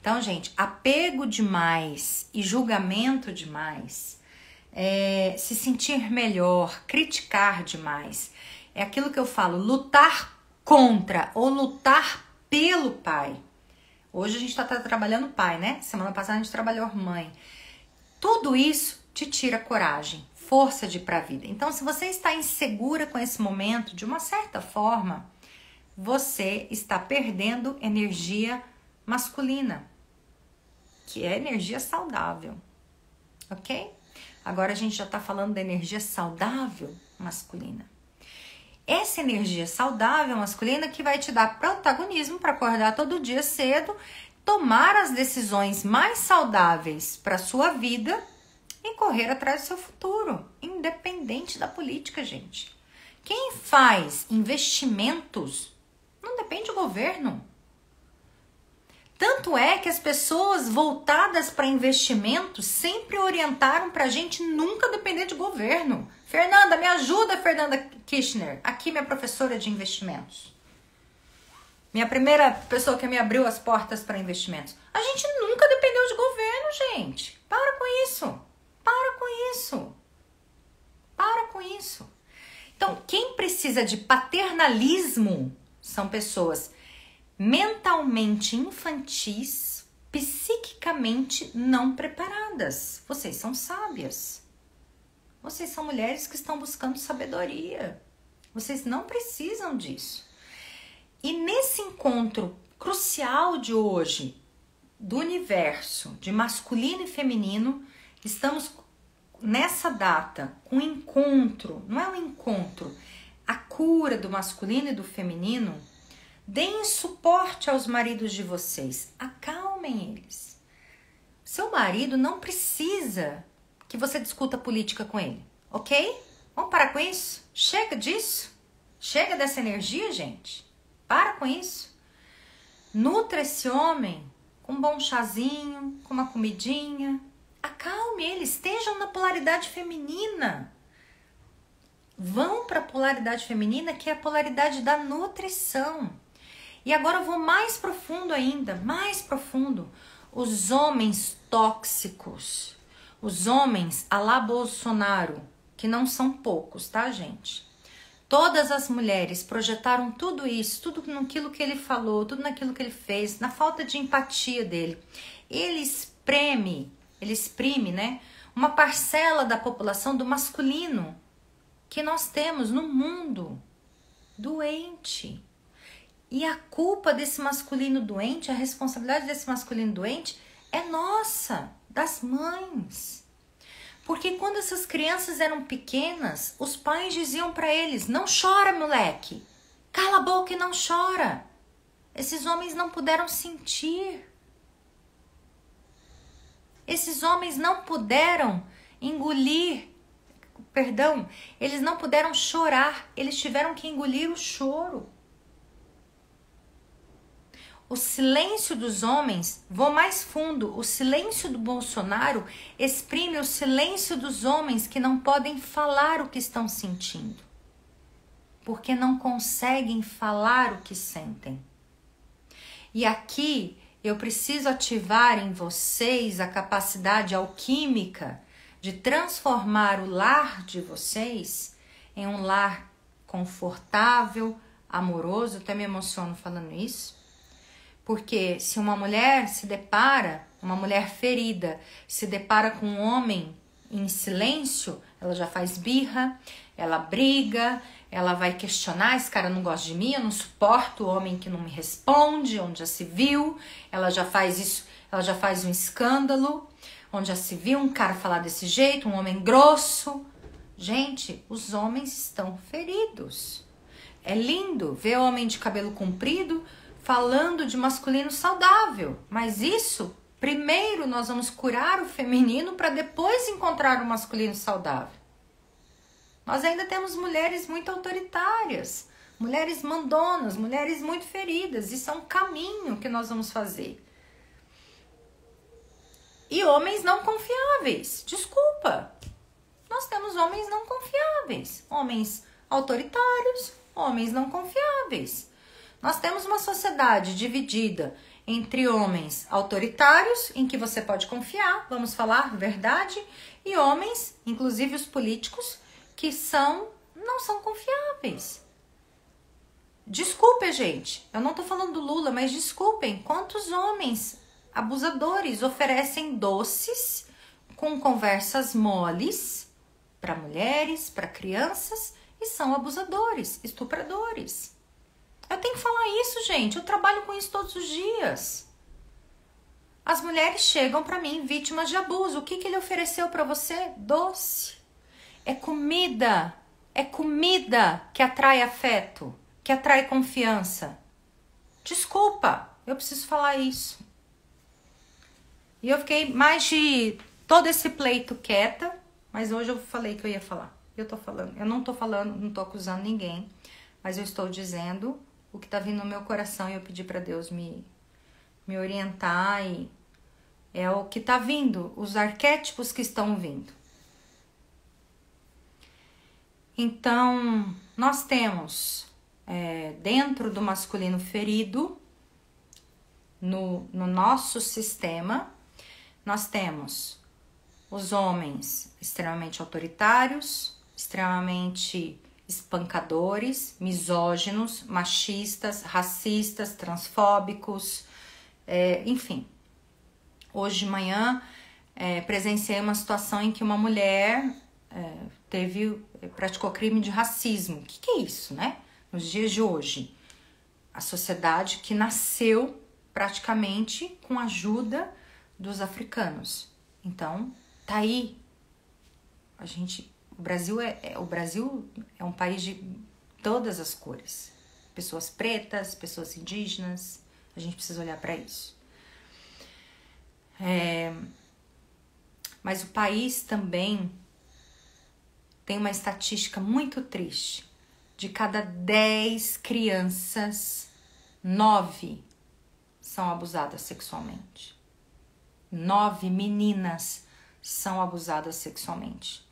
Então, gente, apego demais e julgamento demais, se sentir melhor, criticar demais, é aquilo que eu falo, lutar contra ou lutar pelo pai. Hoje a gente está trabalhando pai, né? Semana passada a gente trabalhou mãe. Tudo isso te tira coragem, força de ir para a vida. Então, se você está insegura com esse momento, de uma certa forma, você está perdendo energia masculina, que é energia saudável, ok? Agora a gente já está falando da energia saudável masculina. Essa energia saudável masculina que vai te dar protagonismo para acordar todo dia cedo, tomar as decisões mais saudáveis para a sua vida e correr atrás do seu futuro, independente da política, gente. Quem faz investimentos não depende do governo. Tanto é que as pessoas voltadas para investimentos sempre orientaram para a gente nunca depender de governo. Fernanda, me ajuda, Fernanda Kirchner, aqui minha professora de investimentos. Minha primeira pessoa que me abriu as portas para investimentos. A gente nunca dependeu de governo, gente. Para com isso. Para com isso. Para com isso. Então, quem precisa de paternalismo são pessoas mentalmente infantis, psiquicamente não preparadas. Vocês são sábias. Vocês são mulheres que estão buscando sabedoria. Vocês não precisam disso. E nesse encontro crucial de hoje, do universo, de masculino e feminino, estamos nessa data, um encontro, não é um encontro, a cura do masculino e do feminino. Deem suporte aos maridos de vocês, acalmem eles. Seu marido não precisa que você discuta política com ele, ok? Vamos parar com isso? Chega disso? Chega dessa energia, gente? Para com isso. Nutra esse homem com um bom chazinho, com uma comidinha. Acalme eles, estejam na polaridade feminina. Vão para a polaridade feminina, que é a polaridade da nutrição. E agora eu vou mais profundo ainda, mais profundo. Os homens tóxicos, os homens à la Bolsonaro, que não são poucos, tá, gente? Todas as mulheres projetaram tudo isso, tudo naquilo que ele falou, tudo naquilo que ele fez, na falta de empatia dele. Ele exprime, né, uma parcela da população do masculino que nós temos no mundo doente. E a culpa desse masculino doente, a responsabilidade desse masculino doente é nossa, das mães. Porque quando essas crianças eram pequenas, os pais diziam para eles: não chora, moleque, cala a boca e não chora. Esses homens não puderam sentir. Esses homens não puderam engolir, eles não puderam chorar, eles tiveram que engolir o choro. O silêncio dos homens, vou mais fundo, o silêncio do Bolsonaro exprime o silêncio dos homens que não podem falar o que estão sentindo, porque não conseguem falar o que sentem. E aqui eu preciso ativar em vocês a capacidade alquímica de transformar o lar de vocês em um lar confortável, amoroso. Eu até me emociono falando isso. Porque se uma mulher uma mulher ferida, se depara com um homem em silêncio, ela já faz birra, ela briga, ela vai questionar: esse cara não gosta de mim, eu não suporto o homem que não me responde, onde já se viu, ela já faz isso, ela já faz um escândalo, onde já se viu um cara falar desse jeito, um homem grosso. Gente, os homens estão feridos. É lindo ver homem de cabelo comprido falando de masculino saudável, mas isso, primeiro nós vamos curar o feminino para depois encontrar o masculino saudável. Nós ainda temos mulheres muito autoritárias, mulheres mandonas, mulheres muito feridas. Isso é um caminho que nós vamos fazer. E homens não confiáveis, desculpa. Nós temos homens não confiáveis, homens autoritários, homens não confiáveis. Nós temos uma sociedade dividida entre homens autoritários, em que você pode confiar, vamos falar verdade, e homens, inclusive os políticos, que não são confiáveis. Desculpe, gente, eu não tô falando do Lula, mas desculpem, quantos homens abusadores oferecem doces com conversas moles para mulheres, para crianças, e são abusadores, estupradores. Eu tenho que falar isso, gente, eu trabalho com isso todos os dias. As mulheres chegam para mim vítimas de abuso. O que ele ofereceu para você? Doce. É comida que atrai afeto, que atrai confiança. Desculpa, eu preciso falar isso. E eu fiquei mais de todo esse pleito quieta, mas hoje eu falei que eu ia falar. Eu não tô falando, não tô acusando ninguém, mas eu estou dizendo o que tá vindo no meu coração e eu pedi para Deus me orientar, e é o que tá vindo, os arquétipos que estão vindo. Então, nós temos dentro do masculino ferido, no nosso sistema, nós temos os homens extremamente autoritários, extremamente espancadores, misóginos, machistas, racistas, transfóbicos, enfim. Hoje de manhã presenciei uma situação em que uma mulher praticou crime de racismo. O que é isso, né? Nos dias de hoje, a sociedade que nasceu praticamente com a ajuda dos africanos. Então, tá aí. O Brasil é um país de todas as cores. Pessoas pretas, pessoas indígenas. A gente precisa olhar para isso. Mas o país também tem uma estatística muito triste. De cada 10 crianças, 9 são abusadas sexualmente. 9 meninas são abusadas sexualmente.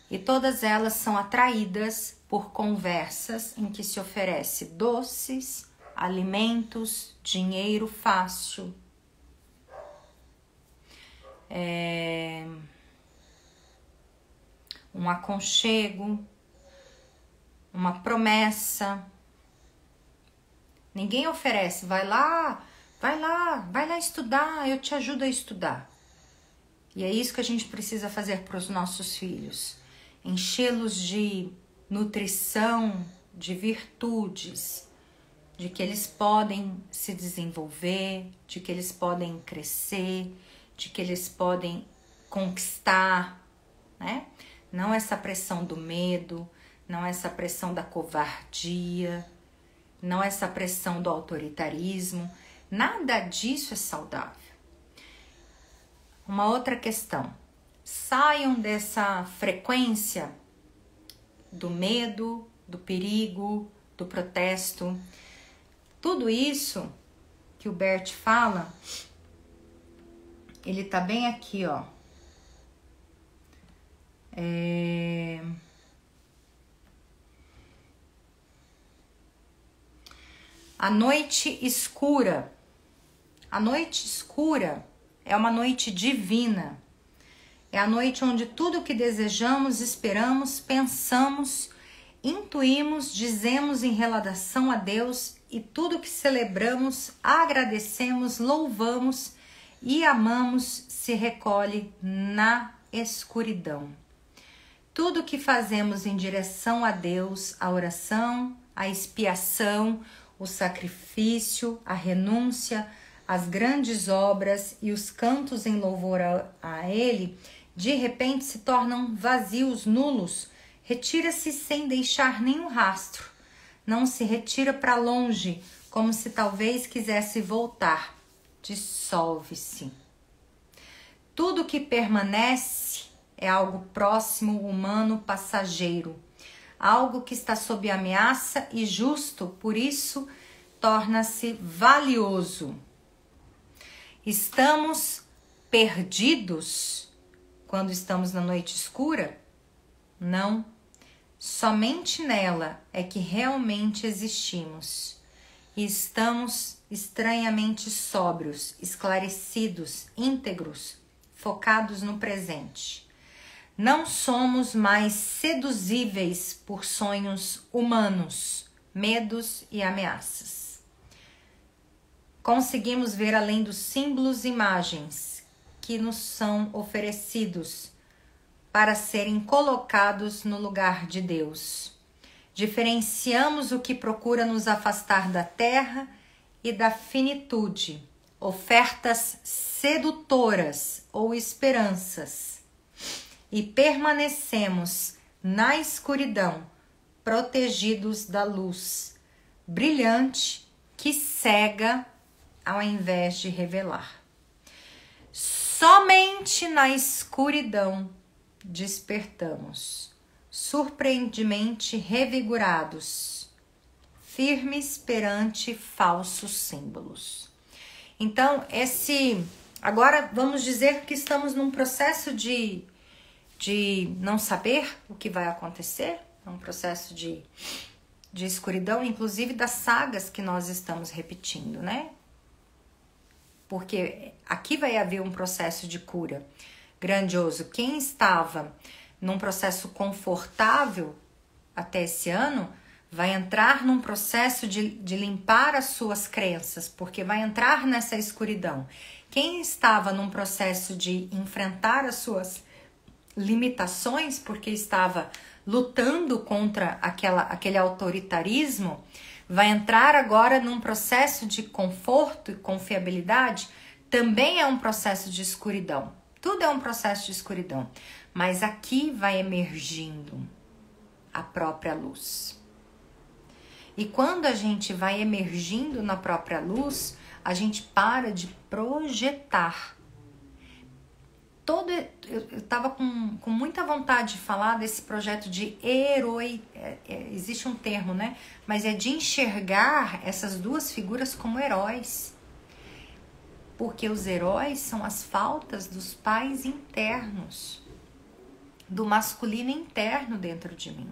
E todas elas são atraídas por conversas em que se oferece doces, alimentos, dinheiro fácil. Um aconchego, uma promessa. Ninguém oferece, vai lá estudar, eu te ajudo a estudar. E é isso que a gente precisa fazer para os nossos filhos. Enchê-los de nutrição, de virtudes, de que eles podem se desenvolver, de que eles podem crescer, de que eles podem conquistar, né? Não essa pressão do medo, não essa pressão da covardia, não essa pressão do autoritarismo. Nada disso é saudável. Uma outra questão. Saiam dessa frequência do medo, do perigo, do protesto. Tudo isso que o Bert fala, ele tá bem aqui, ó. A noite escura. A noite escura é uma noite divina. É a noite onde tudo o que desejamos, esperamos, pensamos, intuímos, dizemos em relação a Deus, e tudo que celebramos, agradecemos, louvamos e amamos se recolhe na escuridão. Tudo que fazemos em direção a Deus, a oração, a expiação, o sacrifício, a renúncia, as grandes obras e os cantos em louvor a Ele, de repente se tornam vazios, nulos. Retira-se sem deixar nenhum rastro. Não se retira para longe, como se talvez quisesse voltar. Dissolve-se. Tudo que permanece é algo próximo, humano, passageiro. Algo que está sob ameaça e justo, por isso torna-se valioso. Estamos perdidos quando estamos na noite escura? Não. Somente nela é que realmente existimos. E estamos estranhamente sóbrios, esclarecidos, íntegros, focados no presente. Não somos mais seduzíveis por sonhos humanos, medos e ameaças. Conseguimos ver além dos símbolos e imagens que nos são oferecidos para serem colocados no lugar de Deus. Diferenciamos o que procura nos afastar da terra e da finitude, ofertas sedutoras ou esperanças, e permanecemos na escuridão, protegidos da luz brilhante que cega ao invés de revelar. Somente na escuridão despertamos, surpreendentemente revigorados, firmes perante falsos símbolos. Então, agora vamos dizer que estamos num processo de não saber o que vai acontecer, um processo de escuridão, inclusive das sagas que nós estamos repetindo, né? Porque aqui vai haver um processo de cura grandioso. Quem estava num processo confortável até esse ano vai entrar num processo de limpar as suas crenças, porque vai entrar nessa escuridão. Quem estava num processo de enfrentar as suas limitações, porque estava lutando contra aquele autoritarismo, vai entrar agora num processo de conforto e confiabilidade. Também é um processo de escuridão. Tudo é um processo de escuridão. Mas aqui vai emergindo a própria luz. E quando a gente vai emergindo na própria luz, a gente para de projetar. Eu estava com muita vontade de falar desse projeto de existe um termo, né? Mas é de enxergar essas duas figuras como heróis. Porque os heróis são as faltas dos pais internos, do masculino interno dentro de mim.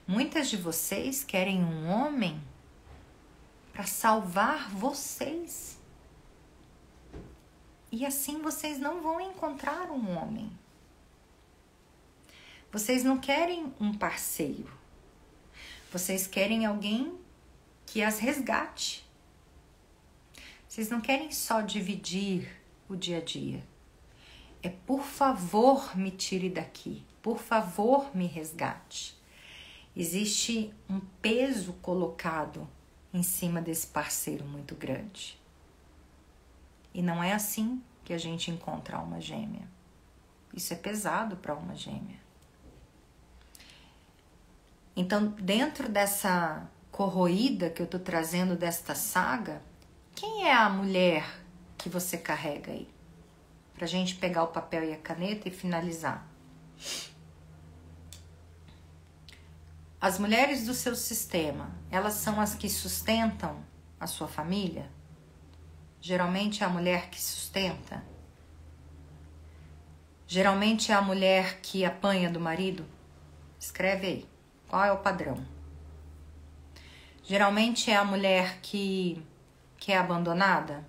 Muitas de vocês querem um homem para salvar vocês. E assim vocês não vão encontrar um homem. Vocês não querem um parceiro. Vocês querem alguém que as resgate. Vocês não querem só dividir o dia a dia. É por favor me tire daqui. Por favor me resgate. Existe um peso colocado em cima desse parceiro muito grande. E não é assim que a gente encontra a alma gêmea. Isso é pesado para a alma gêmea. Então, dentro dessa corroída que eu estou trazendo desta saga, quem é a mulher que você carrega aí? Para a gente pegar o papel e a caneta e finalizar. As mulheres do seu sistema, elas são as que sustentam a sua família? Geralmente é a mulher que sustenta. Geralmente é a mulher que apanha do marido. Escreve aí. Qual é o padrão? Geralmente é a mulher que é abandonada.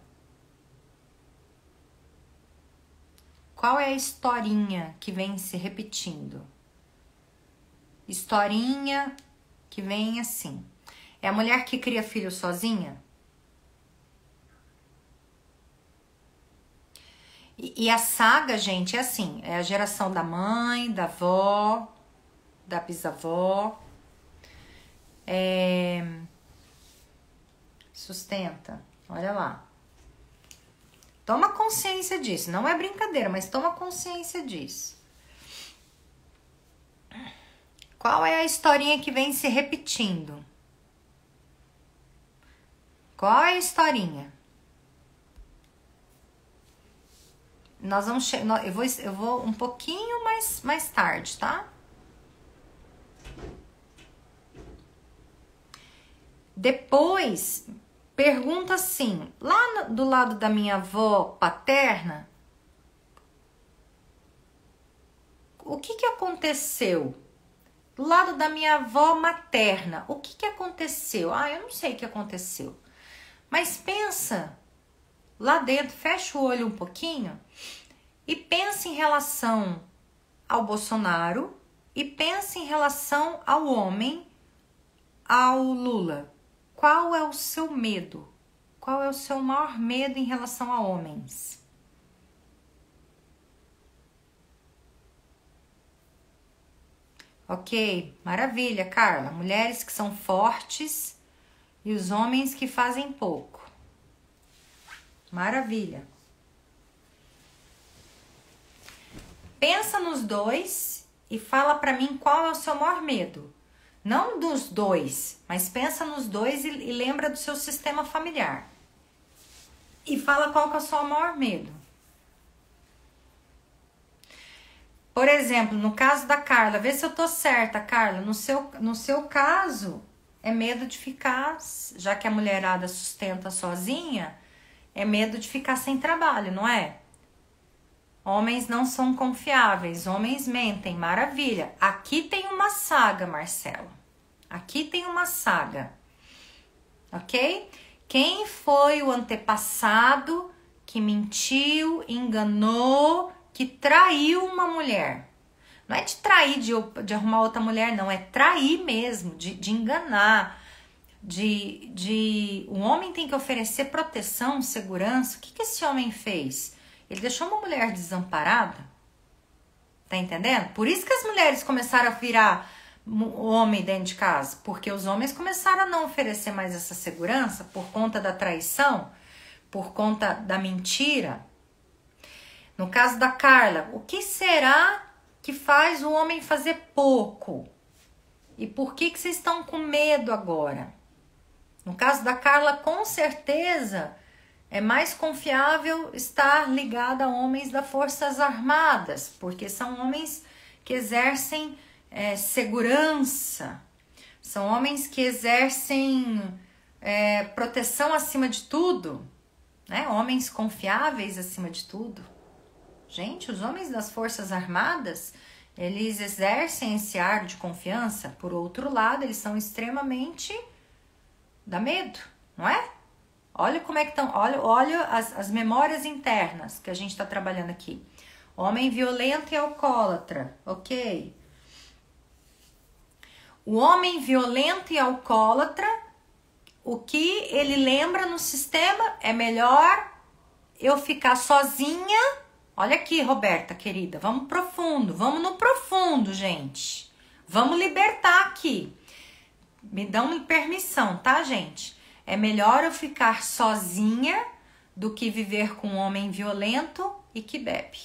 Qual é a historinha que vem se repetindo? Historinha que vem assim. É a mulher que cria filho sozinha? E a saga, gente, é assim, é a geração da mãe, da avó, da bisavó. Sustenta, olha lá. Toma consciência disso, não é brincadeira, mas toma consciência disso. Qual é a historinha que vem se repetindo? Qual é a historinha? Nós vamos eu vou um pouquinho mais tarde, tá? Depois, pergunta assim, lá do lado da minha avó paterna, o que aconteceu? Do lado da minha avó materna, o que aconteceu? Eu não sei o que aconteceu. Mas pensa lá dentro, fecha o olho um pouquinho e pensa em relação ao Bolsonaro e pensa em relação ao homem, ao Lula. Qual é o seu medo? Qual é o seu maior medo em relação a homens? Ok, maravilha, Carla. Mulheres que são fortes e os homens que fazem pouco. Maravilha. Pensa nos dois e fala pra mim qual é o seu maior medo. Não dos dois, mas pensa nos dois e lembra do seu sistema familiar. E fala qual que é o seu maior medo. Por exemplo, no caso da Carla, vê se eu tô certa, Carla. No seu caso, é medo de ficar, já que a mulherada sustenta sozinha, é medo de ficar sem trabalho, não é? Homens não são confiáveis, homens mentem, maravilha. Aqui tem uma saga, Marcelo. Aqui tem uma saga, ok? Quem foi o antepassado que mentiu, enganou, que traiu uma mulher? Não é de trair, de arrumar outra mulher, não. É trair mesmo, de enganar. O homem tem que oferecer proteção, segurança. O que esse homem fez? Ele deixou uma mulher desamparada. Tá entendendo? Por isso que as mulheres começaram a virar homem dentro de casa. Porque os homens começaram a não oferecer mais essa segurança por conta da traição, por conta da mentira. No caso da Carla, o que será que faz o homem fazer pouco? E por que vocês estão com medo agora? No caso da Carla, com certeza, é mais confiável estar ligada a homens das Forças Armadas, porque são homens que exercem segurança, são homens que exercem proteção acima de tudo, né? Homens confiáveis acima de tudo. Gente, os homens das Forças Armadas, eles exercem esse ar de confiança. Por outro lado, eles são extremamente... dá medo, não é? Olha como é que estão... Olha as memórias internas que a gente está trabalhando aqui. Homem violento e alcoólatra, ok? O homem violento e alcoólatra, o que ele lembra no sistema é melhor eu ficar sozinha... Olha aqui, Roberta, querida, vamos profundo, vamos no profundo, gente. Vamos libertar aqui. Me dão permissão, tá, gente? É melhor eu ficar sozinha do que viver com um homem violento e que bebe.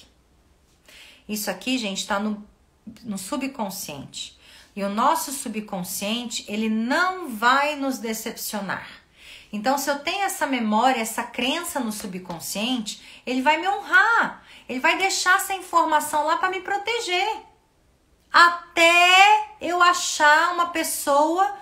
Isso aqui, gente, tá no subconsciente. E o nosso subconsciente, ele não vai nos decepcionar. Então, se eu tenho essa memória, essa crença no subconsciente, ele vai me honrar. Ele vai deixar essa informação lá para me proteger. Até eu achar uma pessoa,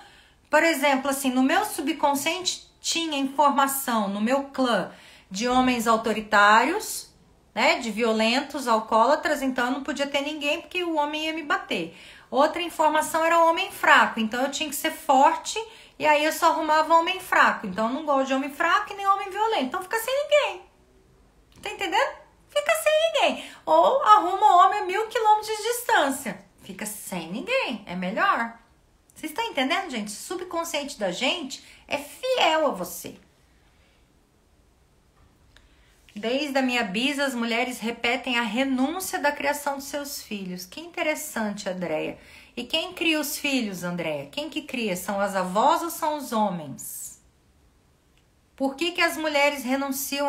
por exemplo, assim, no meu subconsciente tinha informação no meu clã de homens autoritários, né, de violentos, alcoólatras, então eu não podia ter ninguém porque o homem ia me bater. Outra informação era homem fraco, então eu tinha que ser forte e aí eu só arrumava homem fraco. Então eu não gosto de homem fraco e nem homem violento, então fica sem ninguém. Tá entendendo? Fica sem ninguém. Ou arruma homem a 1000 quilômetros de distância. Fica sem ninguém. É melhor. Vocês estão entendendo, gente? O subconsciente da gente é fiel a você. Desde a minha bisa, as mulheres repetem a renúncia da criação dos seus filhos. Que interessante, Andréia. E quem cria os filhos, Andréia? Quem que cria? São as avós ou são os homens? Por que as mulheres renunciam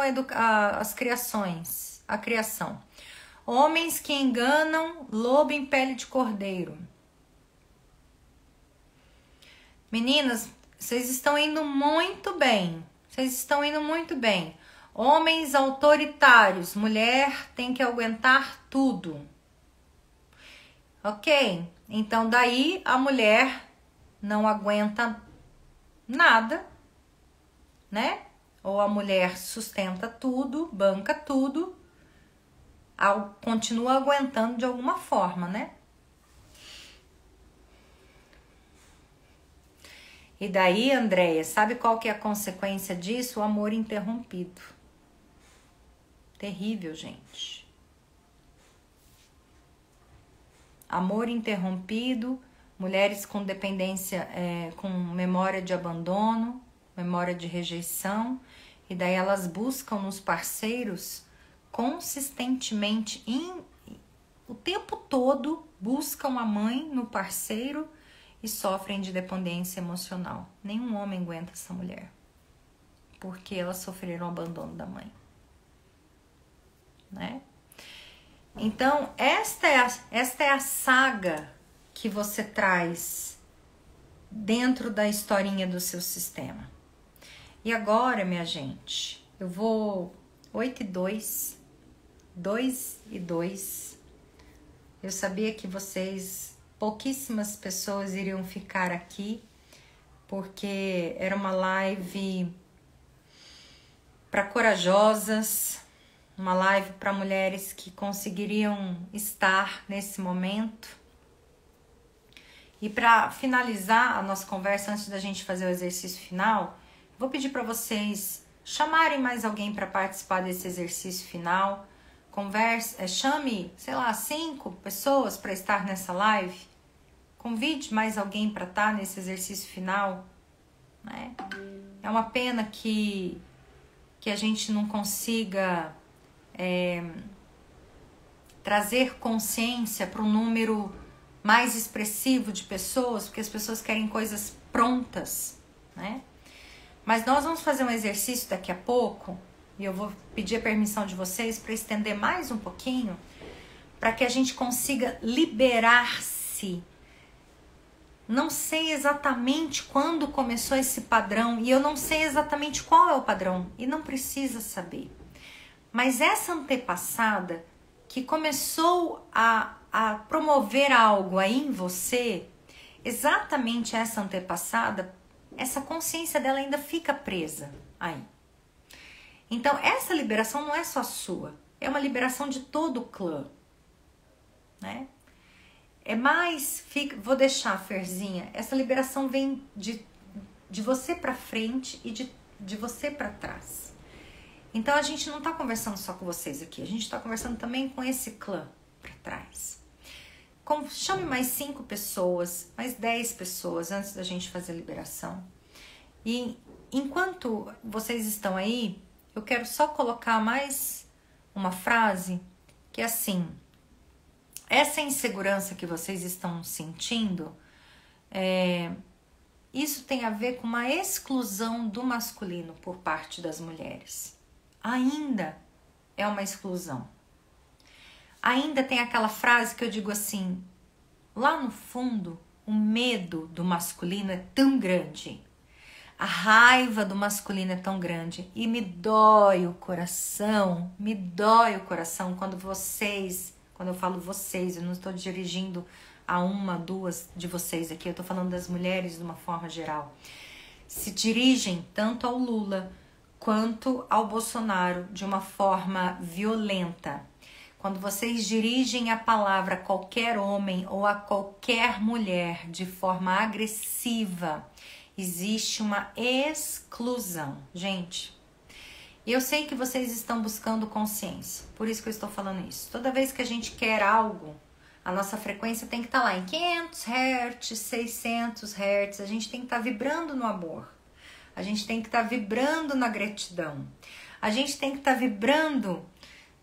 às criações? A criação. Homens que enganam lobo em pele de cordeiro. Meninas, vocês estão indo muito bem. Vocês estão indo muito bem. Homens autoritários. Mulher tem que aguentar tudo. Ok? Então, daí a mulher não aguenta nada, né? Ou a mulher sustenta tudo, banca tudo. Continua aguentando de alguma forma, né? E daí, Andréia, sabe qual que é a consequência disso? O amor interrompido. Terrível, gente. Amor interrompido, mulheres com dependência, com memória de abandono, memória de rejeição, e daí elas buscam nos parceiros consistentemente, o tempo todo buscam a mãe no parceiro e sofrem de dependência emocional. Nenhum homem aguenta essa mulher, porque elas sofreram o abandono da mãe, né? Então, esta é a saga que você traz dentro da historinha do seu sistema. E agora, minha gente, eu vou 8 e 2, 2 e 2. Eu sabia que pouquíssimas pessoas iriam ficar aqui, porque era uma live para corajosas, uma live para mulheres que conseguiriam estar nesse momento. E para finalizar a nossa conversa, antes da gente fazer o exercício final, vou pedir para vocês chamarem mais alguém para participar desse exercício final. Chame, 5 pessoas para estar nessa live. Convide mais alguém para estar nesse exercício final, né? É uma pena que a gente não consiga trazer consciência para um número mais expressivo de pessoas, porque as pessoas querem coisas prontas, né? Mas nós vamos fazer um exercício daqui a pouco, e eu vou pedir a permissão de vocês para estender mais um pouquinho, para que a gente consiga liberar-se. Não sei exatamente quando começou esse padrão, e eu não sei exatamente qual é o padrão, e não precisa saber. Mas essa antepassada que começou a promover algo aí em você, exatamente essa antepassada, essa consciência dela ainda fica presa aí. Então, essa liberação não é só sua, é uma liberação de todo o clã, né? Vou deixar, Ferzinha, essa liberação vem de você para frente e de você para trás. Então, a gente não está conversando só com vocês aqui, a gente está conversando também com esse clã para trás. Chame mais 5 pessoas, mais 10 pessoas antes da gente fazer a liberação. E enquanto vocês estão aí, eu quero só colocar mais uma frase que é assim: essa insegurança que vocês estão sentindo, isso tem a ver com uma exclusão do masculino por parte das mulheres. Ainda é uma exclusão. Ainda tem aquela frase que eu digo assim, lá no fundo, o medo do masculino é tão grande, a raiva do masculino é tão grande, e me dói o coração quando eu falo vocês, eu não estou dirigindo a 1, 2 de vocês aqui, eu estou falando das mulheres de uma forma geral, se dirigem tanto ao Lula quanto ao Bolsonaro de uma forma violenta. Quando vocês dirigem a palavra a qualquer homem ou a qualquer mulher de forma agressiva, existe uma exclusão. Gente, eu sei que vocês estão buscando consciência, por isso que eu estou falando isso. Toda vez que a gente quer algo, a nossa frequência tem que estar lá em 500 Hz, 600 Hz, a gente tem que estar vibrando no amor, a gente tem que estar vibrando na gratidão, a gente tem que estar vibrando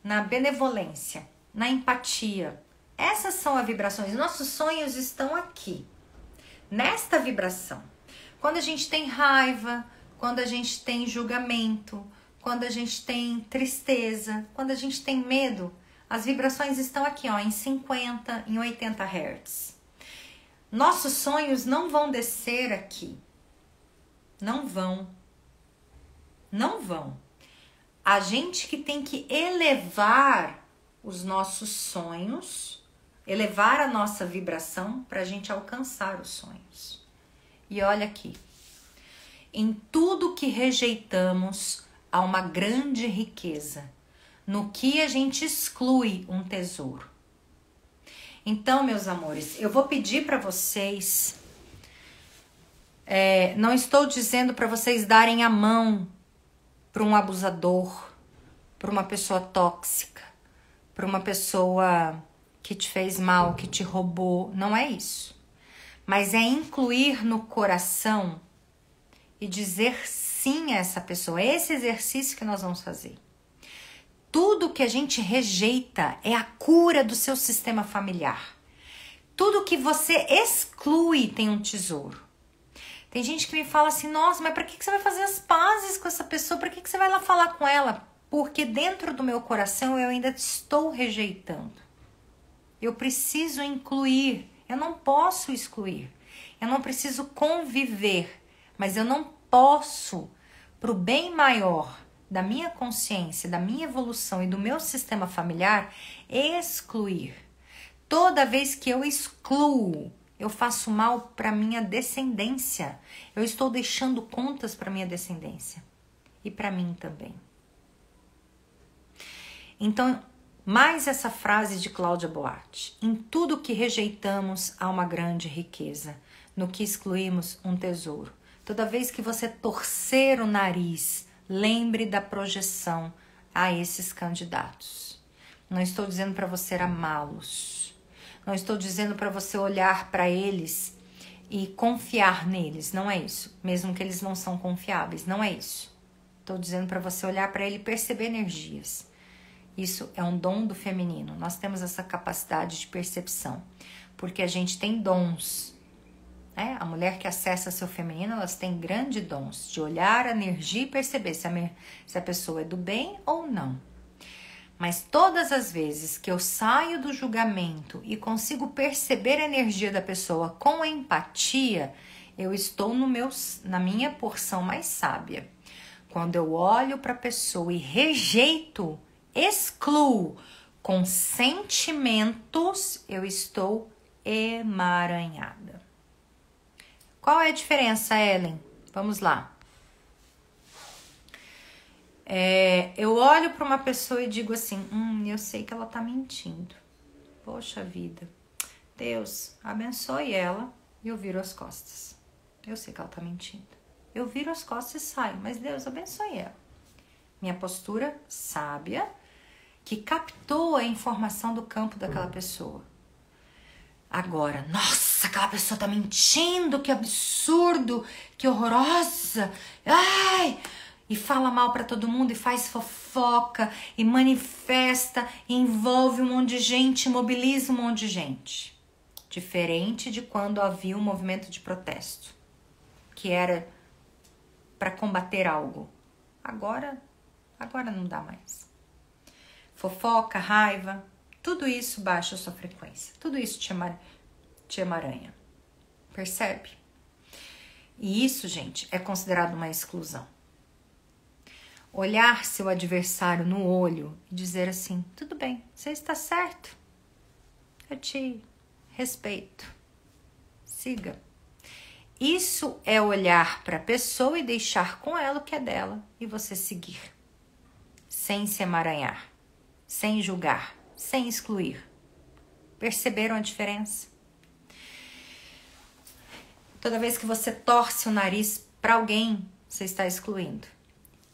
na benevolência, na empatia. Essas são as vibrações. Nossos sonhos estão aqui, nesta vibração. Quando a gente tem raiva, quando a gente tem julgamento, quando a gente tem tristeza, quando a gente tem medo, as vibrações estão aqui, ó, em 50, em 80 Hz. Nossos sonhos não vão descer aqui. Não vão. Não vão. A gente que tem que elevar os nossos sonhos, elevar a nossa vibração para a gente alcançar os sonhos. E olha aqui, em tudo que rejeitamos há uma grande riqueza, no que a gente exclui um tesouro. Então, meus amores, eu vou pedir para vocês Não estou dizendo para vocês darem a mão para um abusador, para uma pessoa tóxica, para uma pessoa que te fez mal, que te roubou. Não é isso. Mas é incluir no coração e dizer sim a essa pessoa. É esse exercício que nós vamos fazer. Tudo que a gente rejeita é a cura do seu sistema familiar. Tudo que você exclui tem um tesouro. Tem gente que me fala assim, nossa, mas para que você vai fazer as pazes com essa pessoa? Para que você vai lá falar com ela? Porque dentro do meu coração eu ainda estou rejeitando. Eu preciso incluir, eu não posso excluir. Eu não preciso conviver, mas eu não posso, para o bem maior da minha consciência, da minha evolução e do meu sistema familiar, excluir. Toda vez que eu excluo, eu faço mal para minha descendência. Eu estou deixando contas para minha descendência e para mim também. Então, mais essa frase de Cláudia Boatti. Em tudo que rejeitamos há uma grande riqueza. No que excluímos, um tesouro. Toda vez que você torcer o nariz, lembre da projeção a esses candidatos. Não estou dizendo para você amá-los. Não estou dizendo para você olhar para eles e confiar neles. Não é isso. Mesmo que eles não são confiáveis. Não é isso. Estou dizendo para você olhar para ele e perceber energias. Isso é um dom do feminino. Nós temos essa capacidade de percepção. Porque a gente tem dons. Né? A mulher que acessa seu feminino, elas têm grandes dons. De olhar a energia e perceber se a pessoa é do bem ou não. Mas todas as vezes que eu saio do julgamento e consigo perceber a energia da pessoa com empatia, eu estou na minha porção mais sábia. Quando eu olho para a pessoa e rejeito, excluo com sentimentos, eu estou emaranhada. Qual é a diferença, Ellen? Vamos lá. Eu olho para uma pessoa e digo assim, eu sei que ela tá mentindo. Poxa vida, Deus, abençoe ela. E eu viro as costas. Eu sei que ela tá mentindo. Eu viro as costas e saio, mas Deus, abençoe ela. Minha postura sábia, que captou a informação do campo daquela pessoa. Agora, nossa, aquela pessoa tá mentindo, que absurdo, que horrorosa. Ai... E fala mal pra todo mundo, e faz fofoca, e manifesta, e envolve um monte de gente, mobiliza um monte de gente. Diferente de quando havia um movimento de protesto, que era para combater algo. Agora não dá mais. Fofoca, raiva, tudo isso baixa a sua frequência. Tudo isso te emaranha. Percebe? E isso, gente, é considerado uma exclusão. Olhar seu adversário no olho e dizer assim, tudo bem, você está certo, eu te respeito, siga. Isso é olhar para a pessoa e deixar com ela o que é dela e você seguir, sem se emaranhar, sem julgar, sem excluir. Perceberam a diferença? Toda vez que você torce o nariz para alguém, você está excluindo.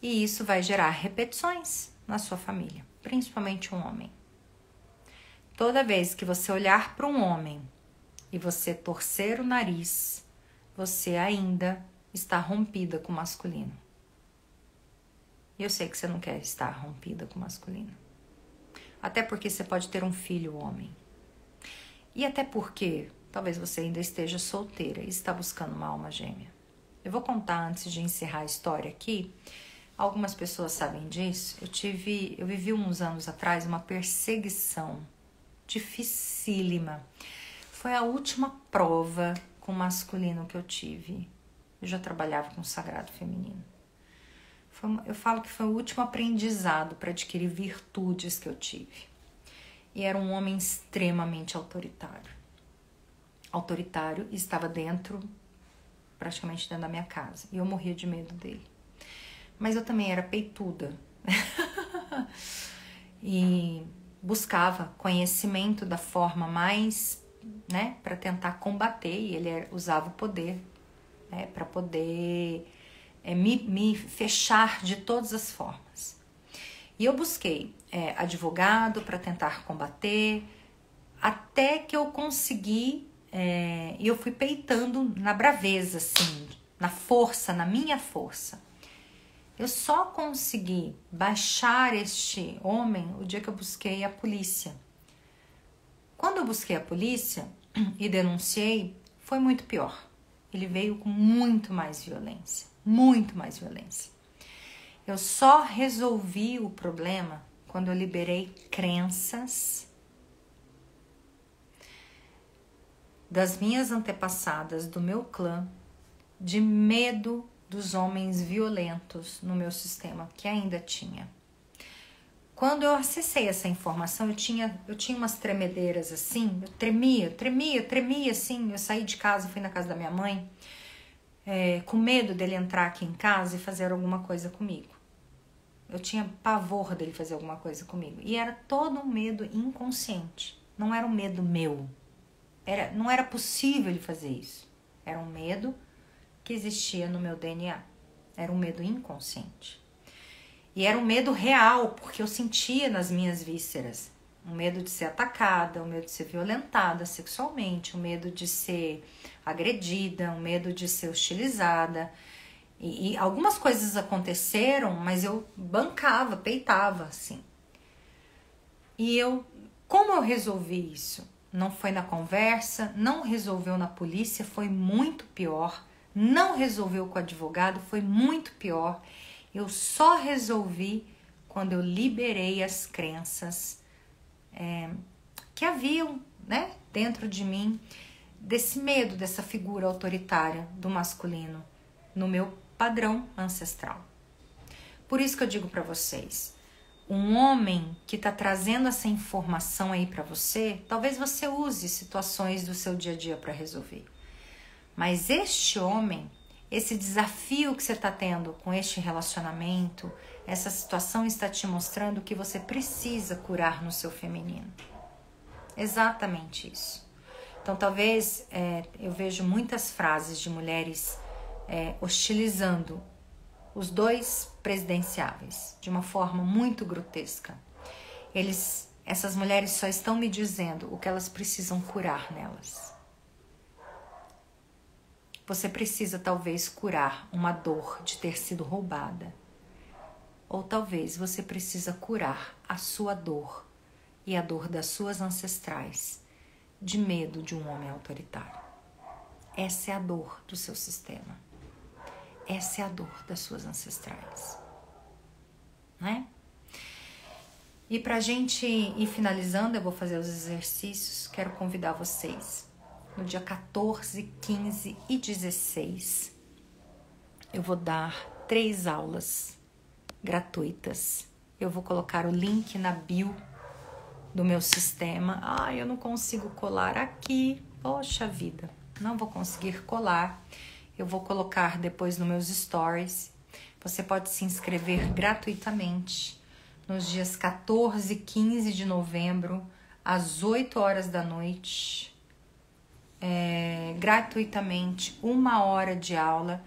E isso vai gerar repetições na sua família, principalmente um homem. Toda vez que você olhar para um homem e você torcer o nariz, você ainda está rompida com o masculino. E eu sei que você não quer estar rompida com o masculino. Até porque você pode ter um filho homem. E até porque talvez você ainda esteja solteira e está buscando uma alma gêmea. Eu vou contar antes de encerrar a história aqui. Algumas pessoas sabem disso. Eu vivi uns anos atrás uma perseguição dificílima. Foi a última prova com masculino que eu tive. Eu já trabalhava com sagrado feminino. Eu falo que foi o último aprendizado para adquirir virtudes que eu tive. E era um homem extremamente autoritário. Autoritário, e estava praticamente dentro da minha casa. E eu morria de medo dele. Mas eu também era peituda. E buscava conhecimento da forma mais, para tentar combater. E ele usava o poder né, para poder me fechar de todas as formas. E eu busquei advogado para tentar combater, até que eu consegui, e eu fui peitando na braveza, assim, na força, na minha força. Eu só consegui baixar este homem o dia que eu busquei a polícia. Quando eu busquei a polícia e denunciei, foi muito pior. Ele veio com muito mais violência, muito mais violência. Eu só resolvi o problema quando eu liberei crenças das minhas antepassadas, do meu clã, de medo dos homens violentos no meu sistema, que ainda tinha. Quando eu acessei essa informação, eu tinha umas tremedeiras assim, eu tremia assim. Eu saí de casa, fui na casa da minha mãe, com medo dele entrar aqui em casa e fazer alguma coisa comigo. Eu tinha pavor dele fazer alguma coisa comigo. E era todo um medo inconsciente, não era um medo meu. Não era possível ele fazer isso. Era um medo que existia no meu DNA. Era um medo inconsciente. E era um medo real, porque eu sentia nas minhas vísceras. Um medo de ser atacada, um medo de ser violentada sexualmente, um medo de ser agredida, um medo de ser hostilizada. E algumas coisas aconteceram, mas eu bancava, peitava, assim. E como eu resolvi isso? Não foi na conversa, não resolveu na polícia, foi muito pior. Não resolveu com o advogado, foi muito pior. Eu só resolvi quando eu liberei as crenças que haviam, né, dentro de mim, desse medo, dessa figura autoritária do masculino no meu padrão ancestral. Por isso que eu digo para vocês, um homem que está trazendo essa informação aí para você, talvez você use situações do seu dia a dia para resolver. Mas este homem, esse desafio que você está tendo com este relacionamento, essa situação está te mostrando que você precisa curar no seu feminino. Exatamente isso. Então, talvez eu vejo muitas frases de mulheres hostilizando os dois presidenciáveis de uma forma muito grotesca. Essas mulheres só estão me dizendo o que elas precisam curar nelas. Você precisa talvez curar uma dor de ter sido roubada. Ou talvez você precisa curar a sua dor e a dor das suas ancestrais de medo de um homem autoritário. Essa é a dor do seu sistema. Essa é a dor das suas ancestrais. Né? E pra gente ir finalizando, eu vou fazer os exercícios. Quero convidar vocês. No dia 14, 15 e 16, eu vou dar 3 aulas gratuitas. Eu vou colocar o link na bio do meu sistema. Eu não consigo colar aqui. Poxa vida, não vou conseguir colar. Eu vou colocar depois nos meus stories. Você pode se inscrever gratuitamente nos dias 14 e 15 de novembro, às 8 horas da noite. Gratuitamente, 1 hora de aula.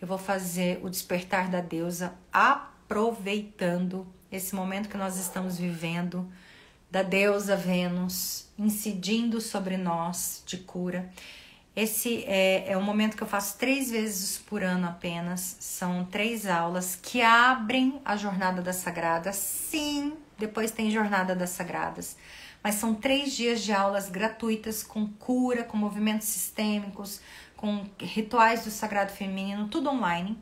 Eu vou fazer o Despertar da Deusa, aproveitando esse momento que nós estamos vivendo, da deusa Vênus incidindo sobre nós de cura. Esse é um momento que eu faço 3 vezes por ano apenas. São 3 aulas que abrem a Jornada das Sagradas. Sim, depois tem Jornada das Sagradas. Mas são 3 dias de aulas gratuitas com cura, com movimentos sistêmicos, com rituais do Sagrado Feminino, tudo online,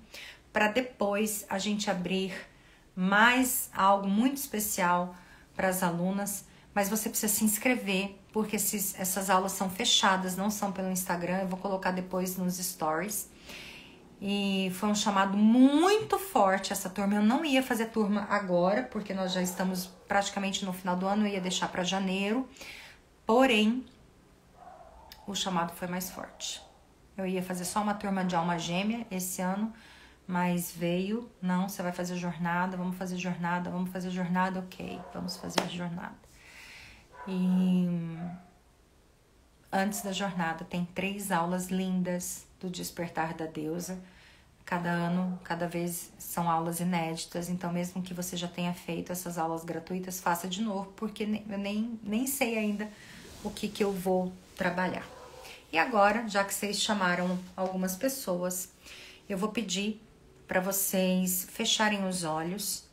para depois a gente abrir mais algo muito especial para as alunas. Mas você precisa se inscrever, porque essas aulas são fechadas, não são pelo Instagram. Eu vou colocar depois nos stories. E foi um chamado muito forte essa turma. Eu não ia fazer turma agora, porque nós já estamos praticamente no final do ano. Eu ia deixar para janeiro. Porém, o chamado foi mais forte. Eu ia fazer só uma turma de alma gêmea esse ano, mas veio, não, você vai fazer jornada, vamos fazer jornada, ok, vamos fazer jornada. E antes da jornada. Tem 3 aulas lindas do Despertar da Deusa. Cada ano, cada vez são aulas inéditas. Então, mesmo que você já tenha feito essas aulas gratuitas, faça de novo, porque eu nem sei ainda o que eu vou trabalhar. E agora, já que vocês chamaram algumas pessoas, eu vou pedir para vocês fecharem os olhos.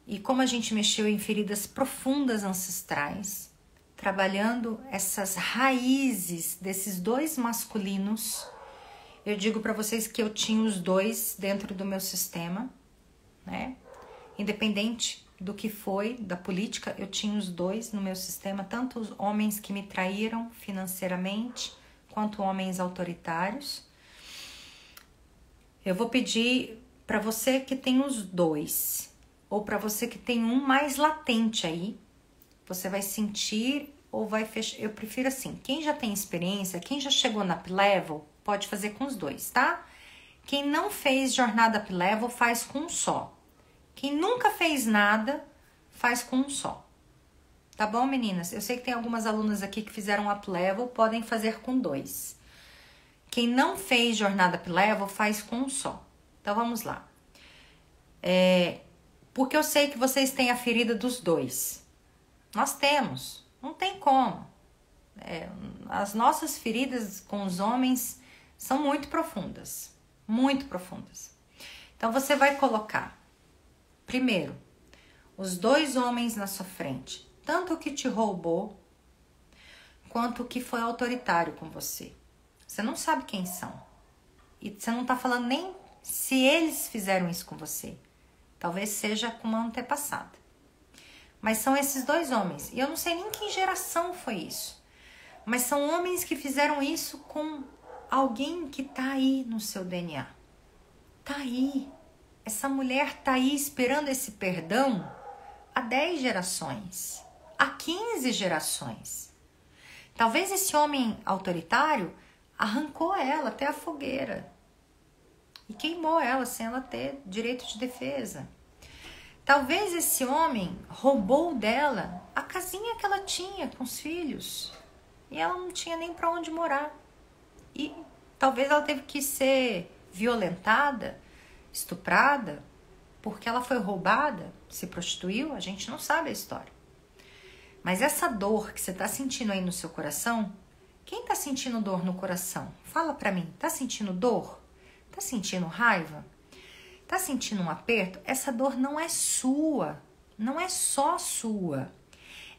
E como a gente mexeu em feridas profundas ancestrais, trabalhando essas raízes desses 2 masculinos, eu digo para vocês que eu tinha os 2 dentro do meu sistema, né? Independente do que foi, da política, eu tinha os 2 no meu sistema, tanto os homens que me traíram financeiramente, quanto homens autoritários. Eu vou pedir para você que tem os 2, ou para você que tem um mais latente aí, você vai sentir ou vai fechar. Eu prefiro assim, quem já tem experiência, quem já chegou na Up-Level, pode fazer com os 2, tá? Quem não fez jornada Up-Level, faz com um só. Quem nunca fez nada, faz com um só. Tá bom, meninas? Eu sei que tem algumas alunas aqui que fizeram Up-Level, podem fazer com 2. Quem não fez jornada Up-Level, faz com um só. Então, vamos lá. Porque eu sei que vocês têm a ferida dos 2. Nós temos. Não tem como. As nossas feridas com os homens são muito profundas. Muito profundas. Então, você vai colocar, primeiro, os 2 homens na sua frente. Tanto o que te roubou, quanto o que foi autoritário com você. Você não sabe quem são. E você não tá falando nem se eles fizeram isso com você. Talvez seja com uma antepassada. Mas são esses 2 homens. E eu não sei nem que geração foi isso. Mas são homens que fizeram isso com alguém que tá aí no seu DNA. Tá aí. Essa mulher tá aí esperando esse perdão há 10 gerações. Há 15 gerações. Talvez esse homem autoritário arrancou ela até a fogueira. E queimou ela sem ela ter direito de defesa. Talvez esse homem roubou dela a casinha que ela tinha com os filhos. E ela não tinha nem para onde morar. E talvez ela teve que ser violentada, estuprada, porque ela foi roubada, se prostituiu, a gente não sabe a história. Mas essa dor que você está sentindo aí no seu coração, quem está sentindo dor no coração? Fala para mim, tá sentindo dor? Tá sentindo raiva? Tá sentindo um aperto? Essa dor não é sua, não é só sua.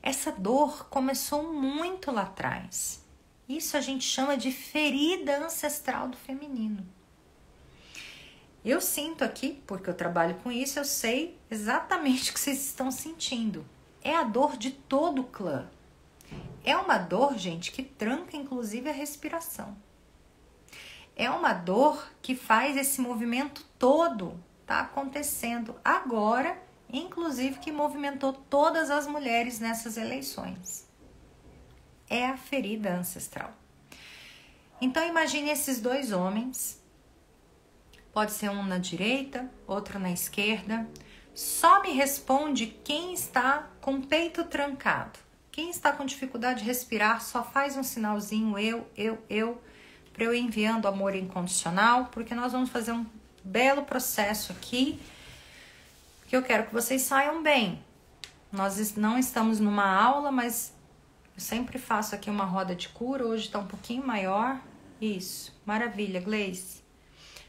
Essa dor começou muito lá atrás. Isso a gente chama de ferida ancestral do feminino. Eu sinto aqui, porque eu trabalho com isso, eu sei exatamente o que vocês estão sentindo. É a dor de todo o clã. É uma dor, gente, que tranca inclusive a respiração. É uma dor que faz esse movimento todo tá acontecendo agora, inclusive que movimentou todas as mulheres nessas eleições. É a ferida ancestral. Então imagine esses 2 homens, pode ser um na direita, outro na esquerda. Só me responde quem está com o peito trancado. Quem está com dificuldade de respirar, só faz um sinalzinho, eu, para eu ir enviando amor incondicional, porque nós vamos fazer um belo processo aqui, que eu quero que vocês saiam bem. Nós não estamos numa aula, mas eu sempre faço aqui uma roda de cura, hoje está um pouquinho maior. Isso, maravilha, Gleice.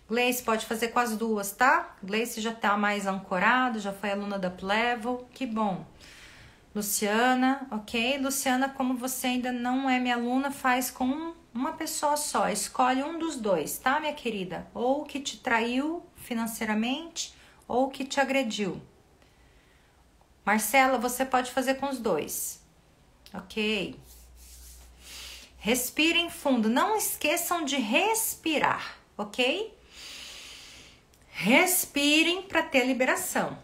Gleice pode fazer com as 2, tá? Gleice já tá mais ancorado, já foi aluna da Up-Level, que bom. Luciana, ok? Luciana, como você ainda não é minha aluna, faz com uma pessoa só. Escolhe um dos 2, tá, minha querida? Ou que te traiu financeiramente, ou que te agrediu. Marcela, você pode fazer com os 2. Ok. Respirem fundo. Não esqueçam de respirar, ok? Respirem para ter liberação.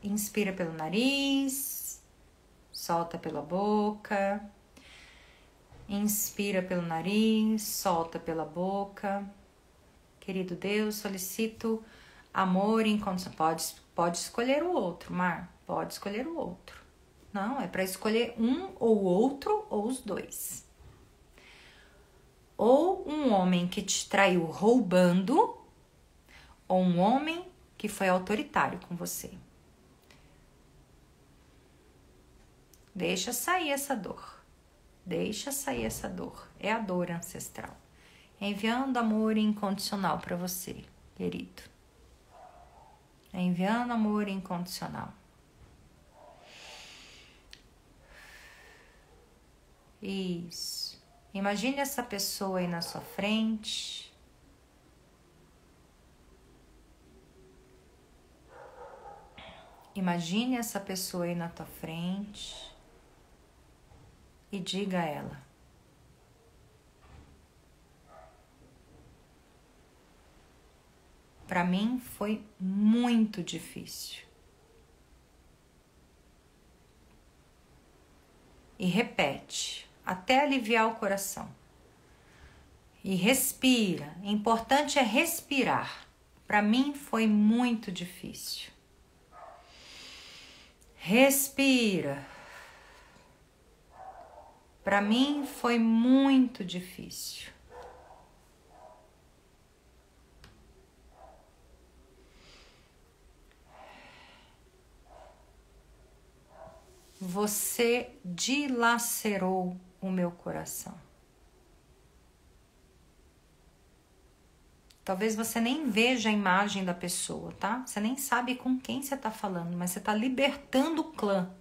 Inspira pelo nariz, solta pela boca. Inspira pelo nariz, solta pela boca. Querido Deus, solicito amor incondicional. Pode escolher o outro, Mar. Pode escolher o outro. Não, é para escolher um ou outro ou os 2. Ou um homem que te traiu roubando, ou um homem que foi autoritário com você. Deixa sair essa dor. Deixa sair essa dor. É a dor ancestral. Enviando amor incondicional para você, querido. Enviando amor incondicional. Isso. Imagine essa pessoa aí na sua frente. Imagine essa pessoa aí na tua frente. E diga a ela: para mim foi muito difícil. E repete, até aliviar o coração. E respira. O importante é respirar. Para mim foi muito difícil. Respira. Para mim foi muito difícil. Você dilacerou o meu coração. Talvez você nem veja a imagem da pessoa, tá? Você nem sabe com quem você tá falando, mas você tá libertando o clã.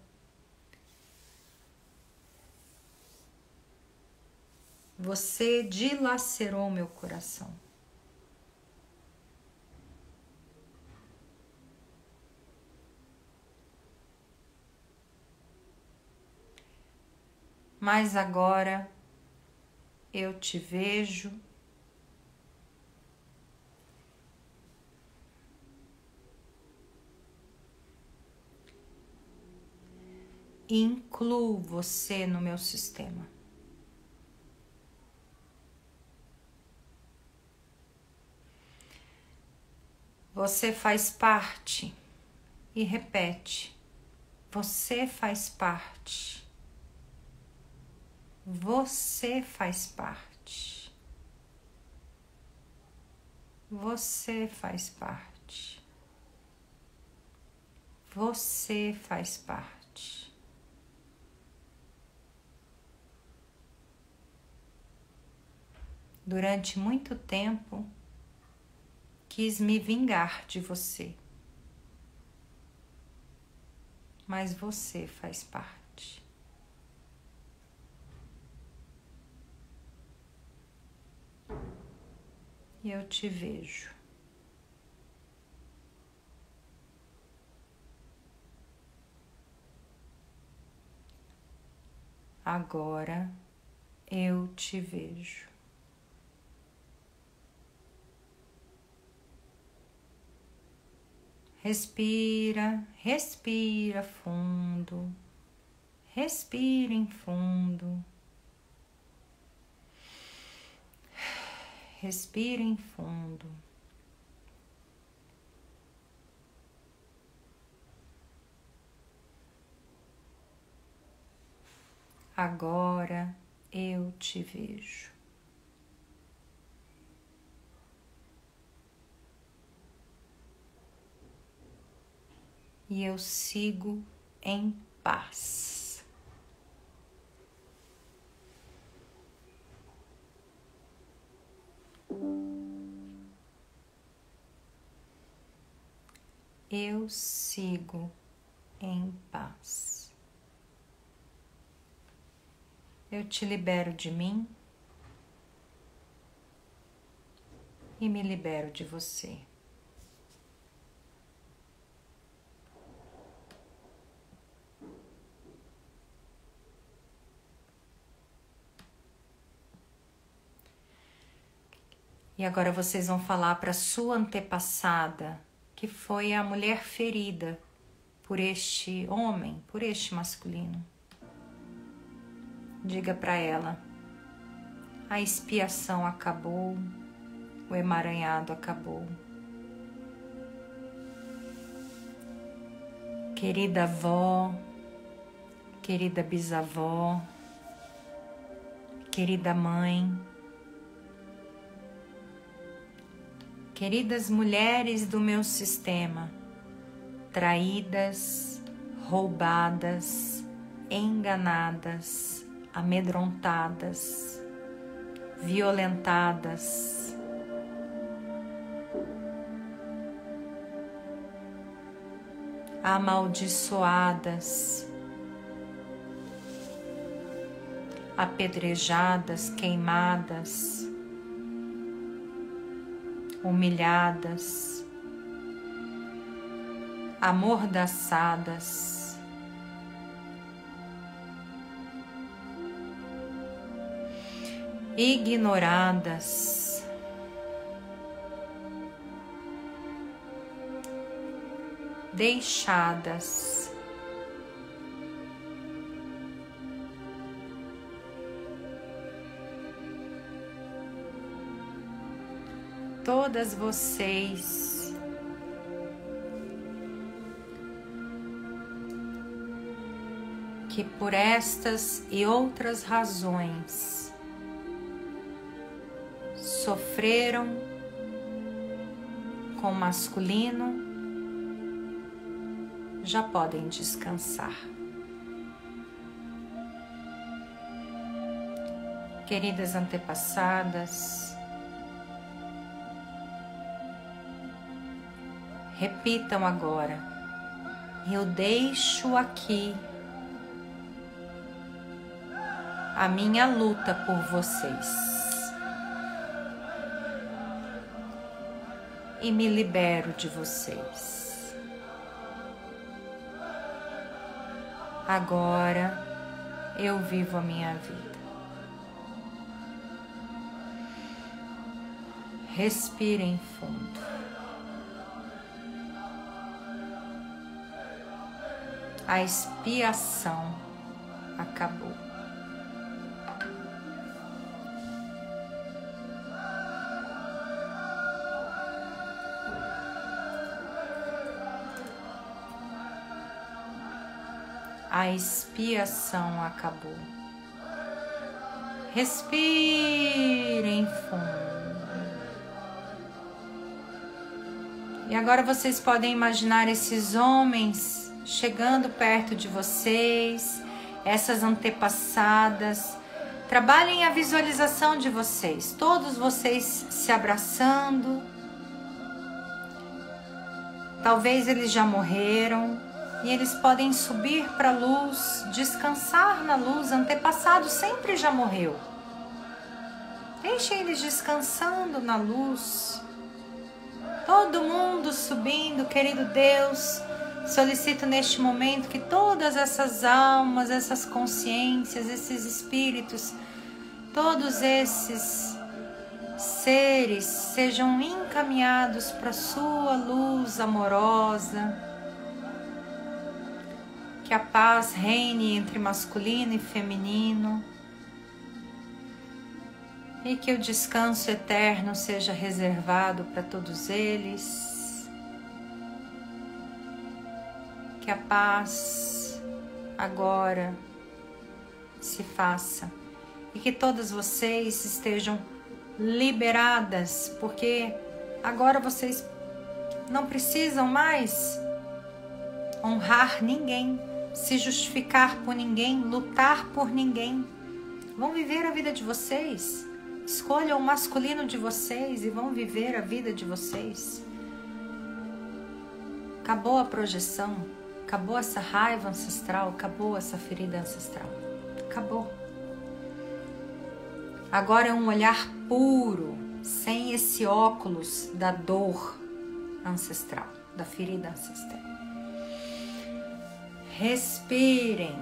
Você dilacerou meu coração. Mas agora eu te vejo. E incluo você no meu sistema. Você faz parte. E repete. Você faz parte. Você faz parte. Você faz parte. Você faz parte. Durante muito tempo, quis me vingar de você. Mas você faz parte. E eu te vejo. Agora eu te vejo. Respira, respira fundo. Respira em fundo. Respira em fundo. Agora eu te vejo. E eu sigo em paz. Eu sigo em paz. Eu te libero de mim e me libero de você. E agora vocês vão falar para sua antepassada, que foi a mulher ferida por este homem, por este masculino. Diga para ela: a expiação acabou, o emaranhado acabou. Querida avó, querida bisavó, querida mãe, Queridas mulheres do meu sistema, traídas, roubadas, enganadas, amedrontadas, violentadas, amaldiçoadas, apedrejadas, queimadas, humilhadas, amordaçadas, ignoradas, deixadas, todas vocês que por estas e outras razões sofreram com o masculino, já podem descansar. Queridas antepassadas, repitam agora: eu deixo aqui a minha luta por vocês e me libero de vocês. Agora eu vivo a minha vida. Respirem fundo. A expiação acabou. A expiação acabou. Respirem fundo. E agora vocês podem imaginar esses homens chegando perto de vocês, essas antepassadas. Trabalhem a visualização de vocês, todos vocês se abraçando. Talvez eles já morreram e eles podem subir para a luz, descansar na luz. Antepassado sempre já morreu. Deixem eles descansando na luz. Todo mundo subindo, querido Deus. Solicito neste momento que todas essas almas, essas consciências, esses espíritos, todos esses seres sejam encaminhados para a sua luz amorosa. Que a paz reine entre masculino e feminino. E que o descanso eterno seja reservado para todos eles. Que a paz agora se faça e que todas vocês estejam liberadas, porque agora vocês não precisam mais honrar ninguém, se justificar por ninguém, lutar por ninguém. Vão viver a vida de vocês. Escolham o masculino de vocês e vão viver a vida de vocês. Acabou a projeção. Acabou essa raiva ancestral, acabou essa ferida ancestral. Acabou. Agora é um olhar puro, sem esse óculos da dor ancestral, da ferida ancestral. Respirem.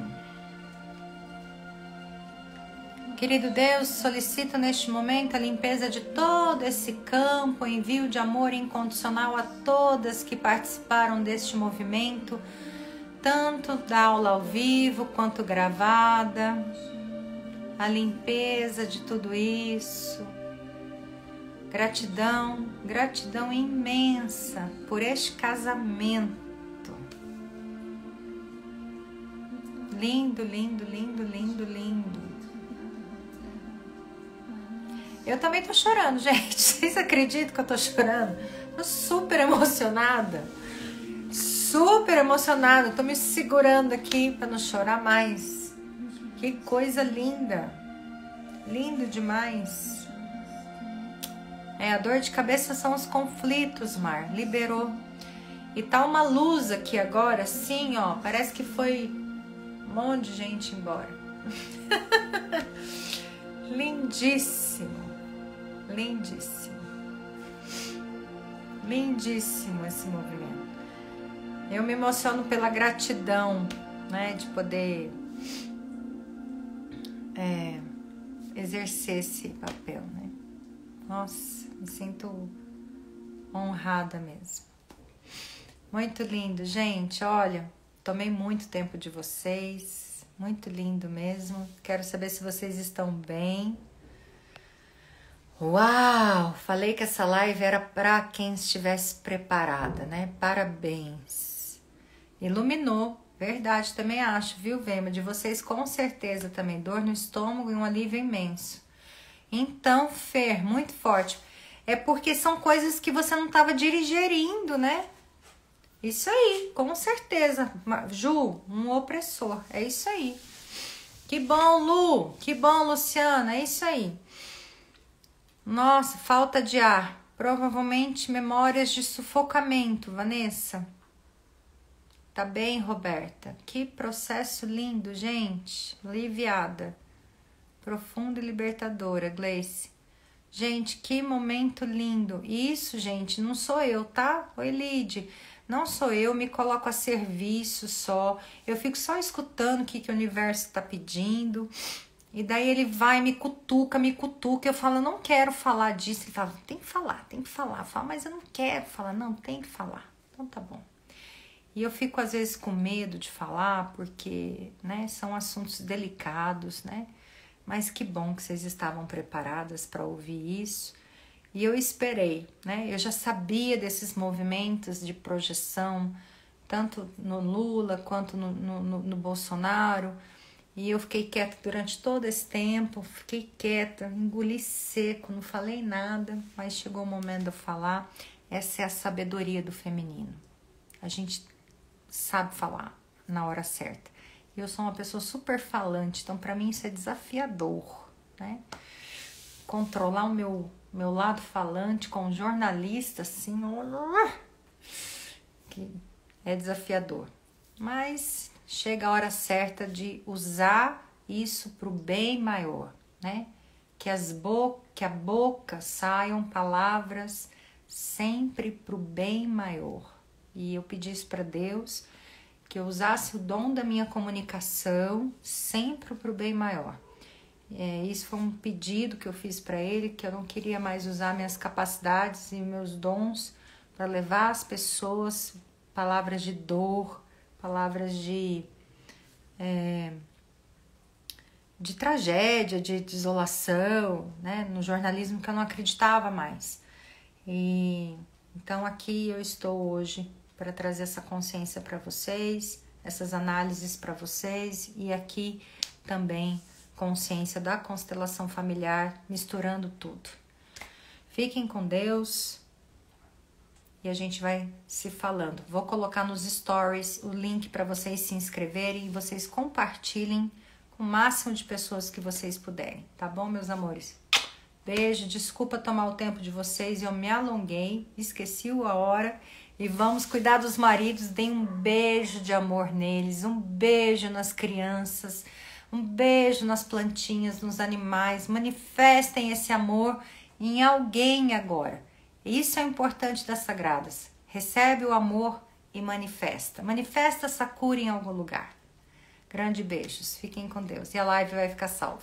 Querido Deus, solicito neste momento a limpeza de todo esse campo, envio de amor incondicional a todas que participaram deste movimento, tanto da aula ao vivo quanto gravada, a limpeza de tudo isso. Gratidão, gratidão imensa por este casamento. Lindo, lindo, lindo, lindo, lindo. Eu também tô chorando, gente. Vocês acreditam que eu tô chorando? Tô super emocionada. Super emocionada. Tô me segurando aqui pra não chorar mais. Que coisa linda. Lindo demais. A dor de cabeça são os conflitos, Mar. Liberou. E tá uma luz aqui agora, assim, ó. Parece que foi um monte de gente embora. Lindíssimo. Lindíssimo. Lindíssimo esse movimento. Eu me emociono pela gratidão, né? De poder exercer esse papel, né? Nossa, me sinto honrada mesmo. Muito lindo, gente. Olha, tomei muito tempo de vocês. Muito lindo mesmo. Quero saber se vocês estão bem. Uau! Falei que essa live era para quem estivesse preparada, né? Parabéns. Iluminou. Verdade, também acho, viu, Vema? De vocês com certeza também. Dor no estômago e um alívio imenso. Então, Fer, muito forte. É porque são coisas que você não estava digerindo, né? Isso aí, com certeza. Ju, um opressor. É isso aí. Que bom, Lu. Que bom, Luciana. É isso aí. Nossa, falta de ar. Provavelmente memórias de sufocamento, Vanessa. Tá bem, Roberta? Que processo lindo, gente. Aliviada. Profunda e libertadora, Gleice. Gente, que momento lindo. Isso, gente, não sou eu, tá? Oi, Lide. Não sou eu, me coloco a serviço só. Eu fico só escutando o que o universo tá pedindo. E daí ele vai, me cutuca. Eu falo, não quero falar disso. Ele fala, tem que falar. Eu falo, mas eu não quero falar. Não, tem que falar. Então tá bom. E eu fico às vezes com medo de falar, porque, né, são assuntos delicados, né? Mas que bom que vocês estavam preparadas para ouvir isso. E eu esperei, né? Eu já sabia desses movimentos de projeção, tanto no Lula quanto no Bolsonaro. E eu fiquei quieta durante todo esse tempo, fiquei quieta, engoli seco, não falei nada, mas chegou o momento de eu falar. Essa é a sabedoria do feminino. A gente sabe falar na hora certa. Eu sou uma pessoa super falante, então para mim isso é desafiador, né? Controlar o meu lado falante com jornalista, assim, que é desafiador. Mas chega a hora certa de usar isso para o bem maior, né? Que a boca saiam palavras sempre para o bem maior. E eu pedi isso para Deus, que eu usasse o dom da minha comunicação sempre para o bem maior. Isso foi um pedido que eu fiz para ele, que eu não queria mais usar minhas capacidades e meus dons para levar às pessoas palavras de dor, palavras de tragédia, de desolação, né? No jornalismo que eu não acreditava mais. E então aqui eu estou hoje para trazer essa consciência para vocês, essas análises para vocês, e aqui também consciência da constelação familiar, misturando tudo. Fiquem com Deus e a gente vai se falando. Vou colocar nos stories o link para vocês se inscreverem e vocês compartilhem com o máximo de pessoas que vocês puderem, tá bom, meus amores? Beijo, desculpa tomar o tempo de vocês, eu me alonguei, esqueci a hora. E vamos cuidar dos maridos, deem um beijo de amor neles, um beijo nas crianças, um beijo nas plantinhas, nos animais. Manifestem esse amor em alguém agora. Isso é importante das sagradas. Recebe o amor e manifesta. Manifesta essa cura em algum lugar. Grande beijos, fiquem com Deus. E a live vai ficar salva.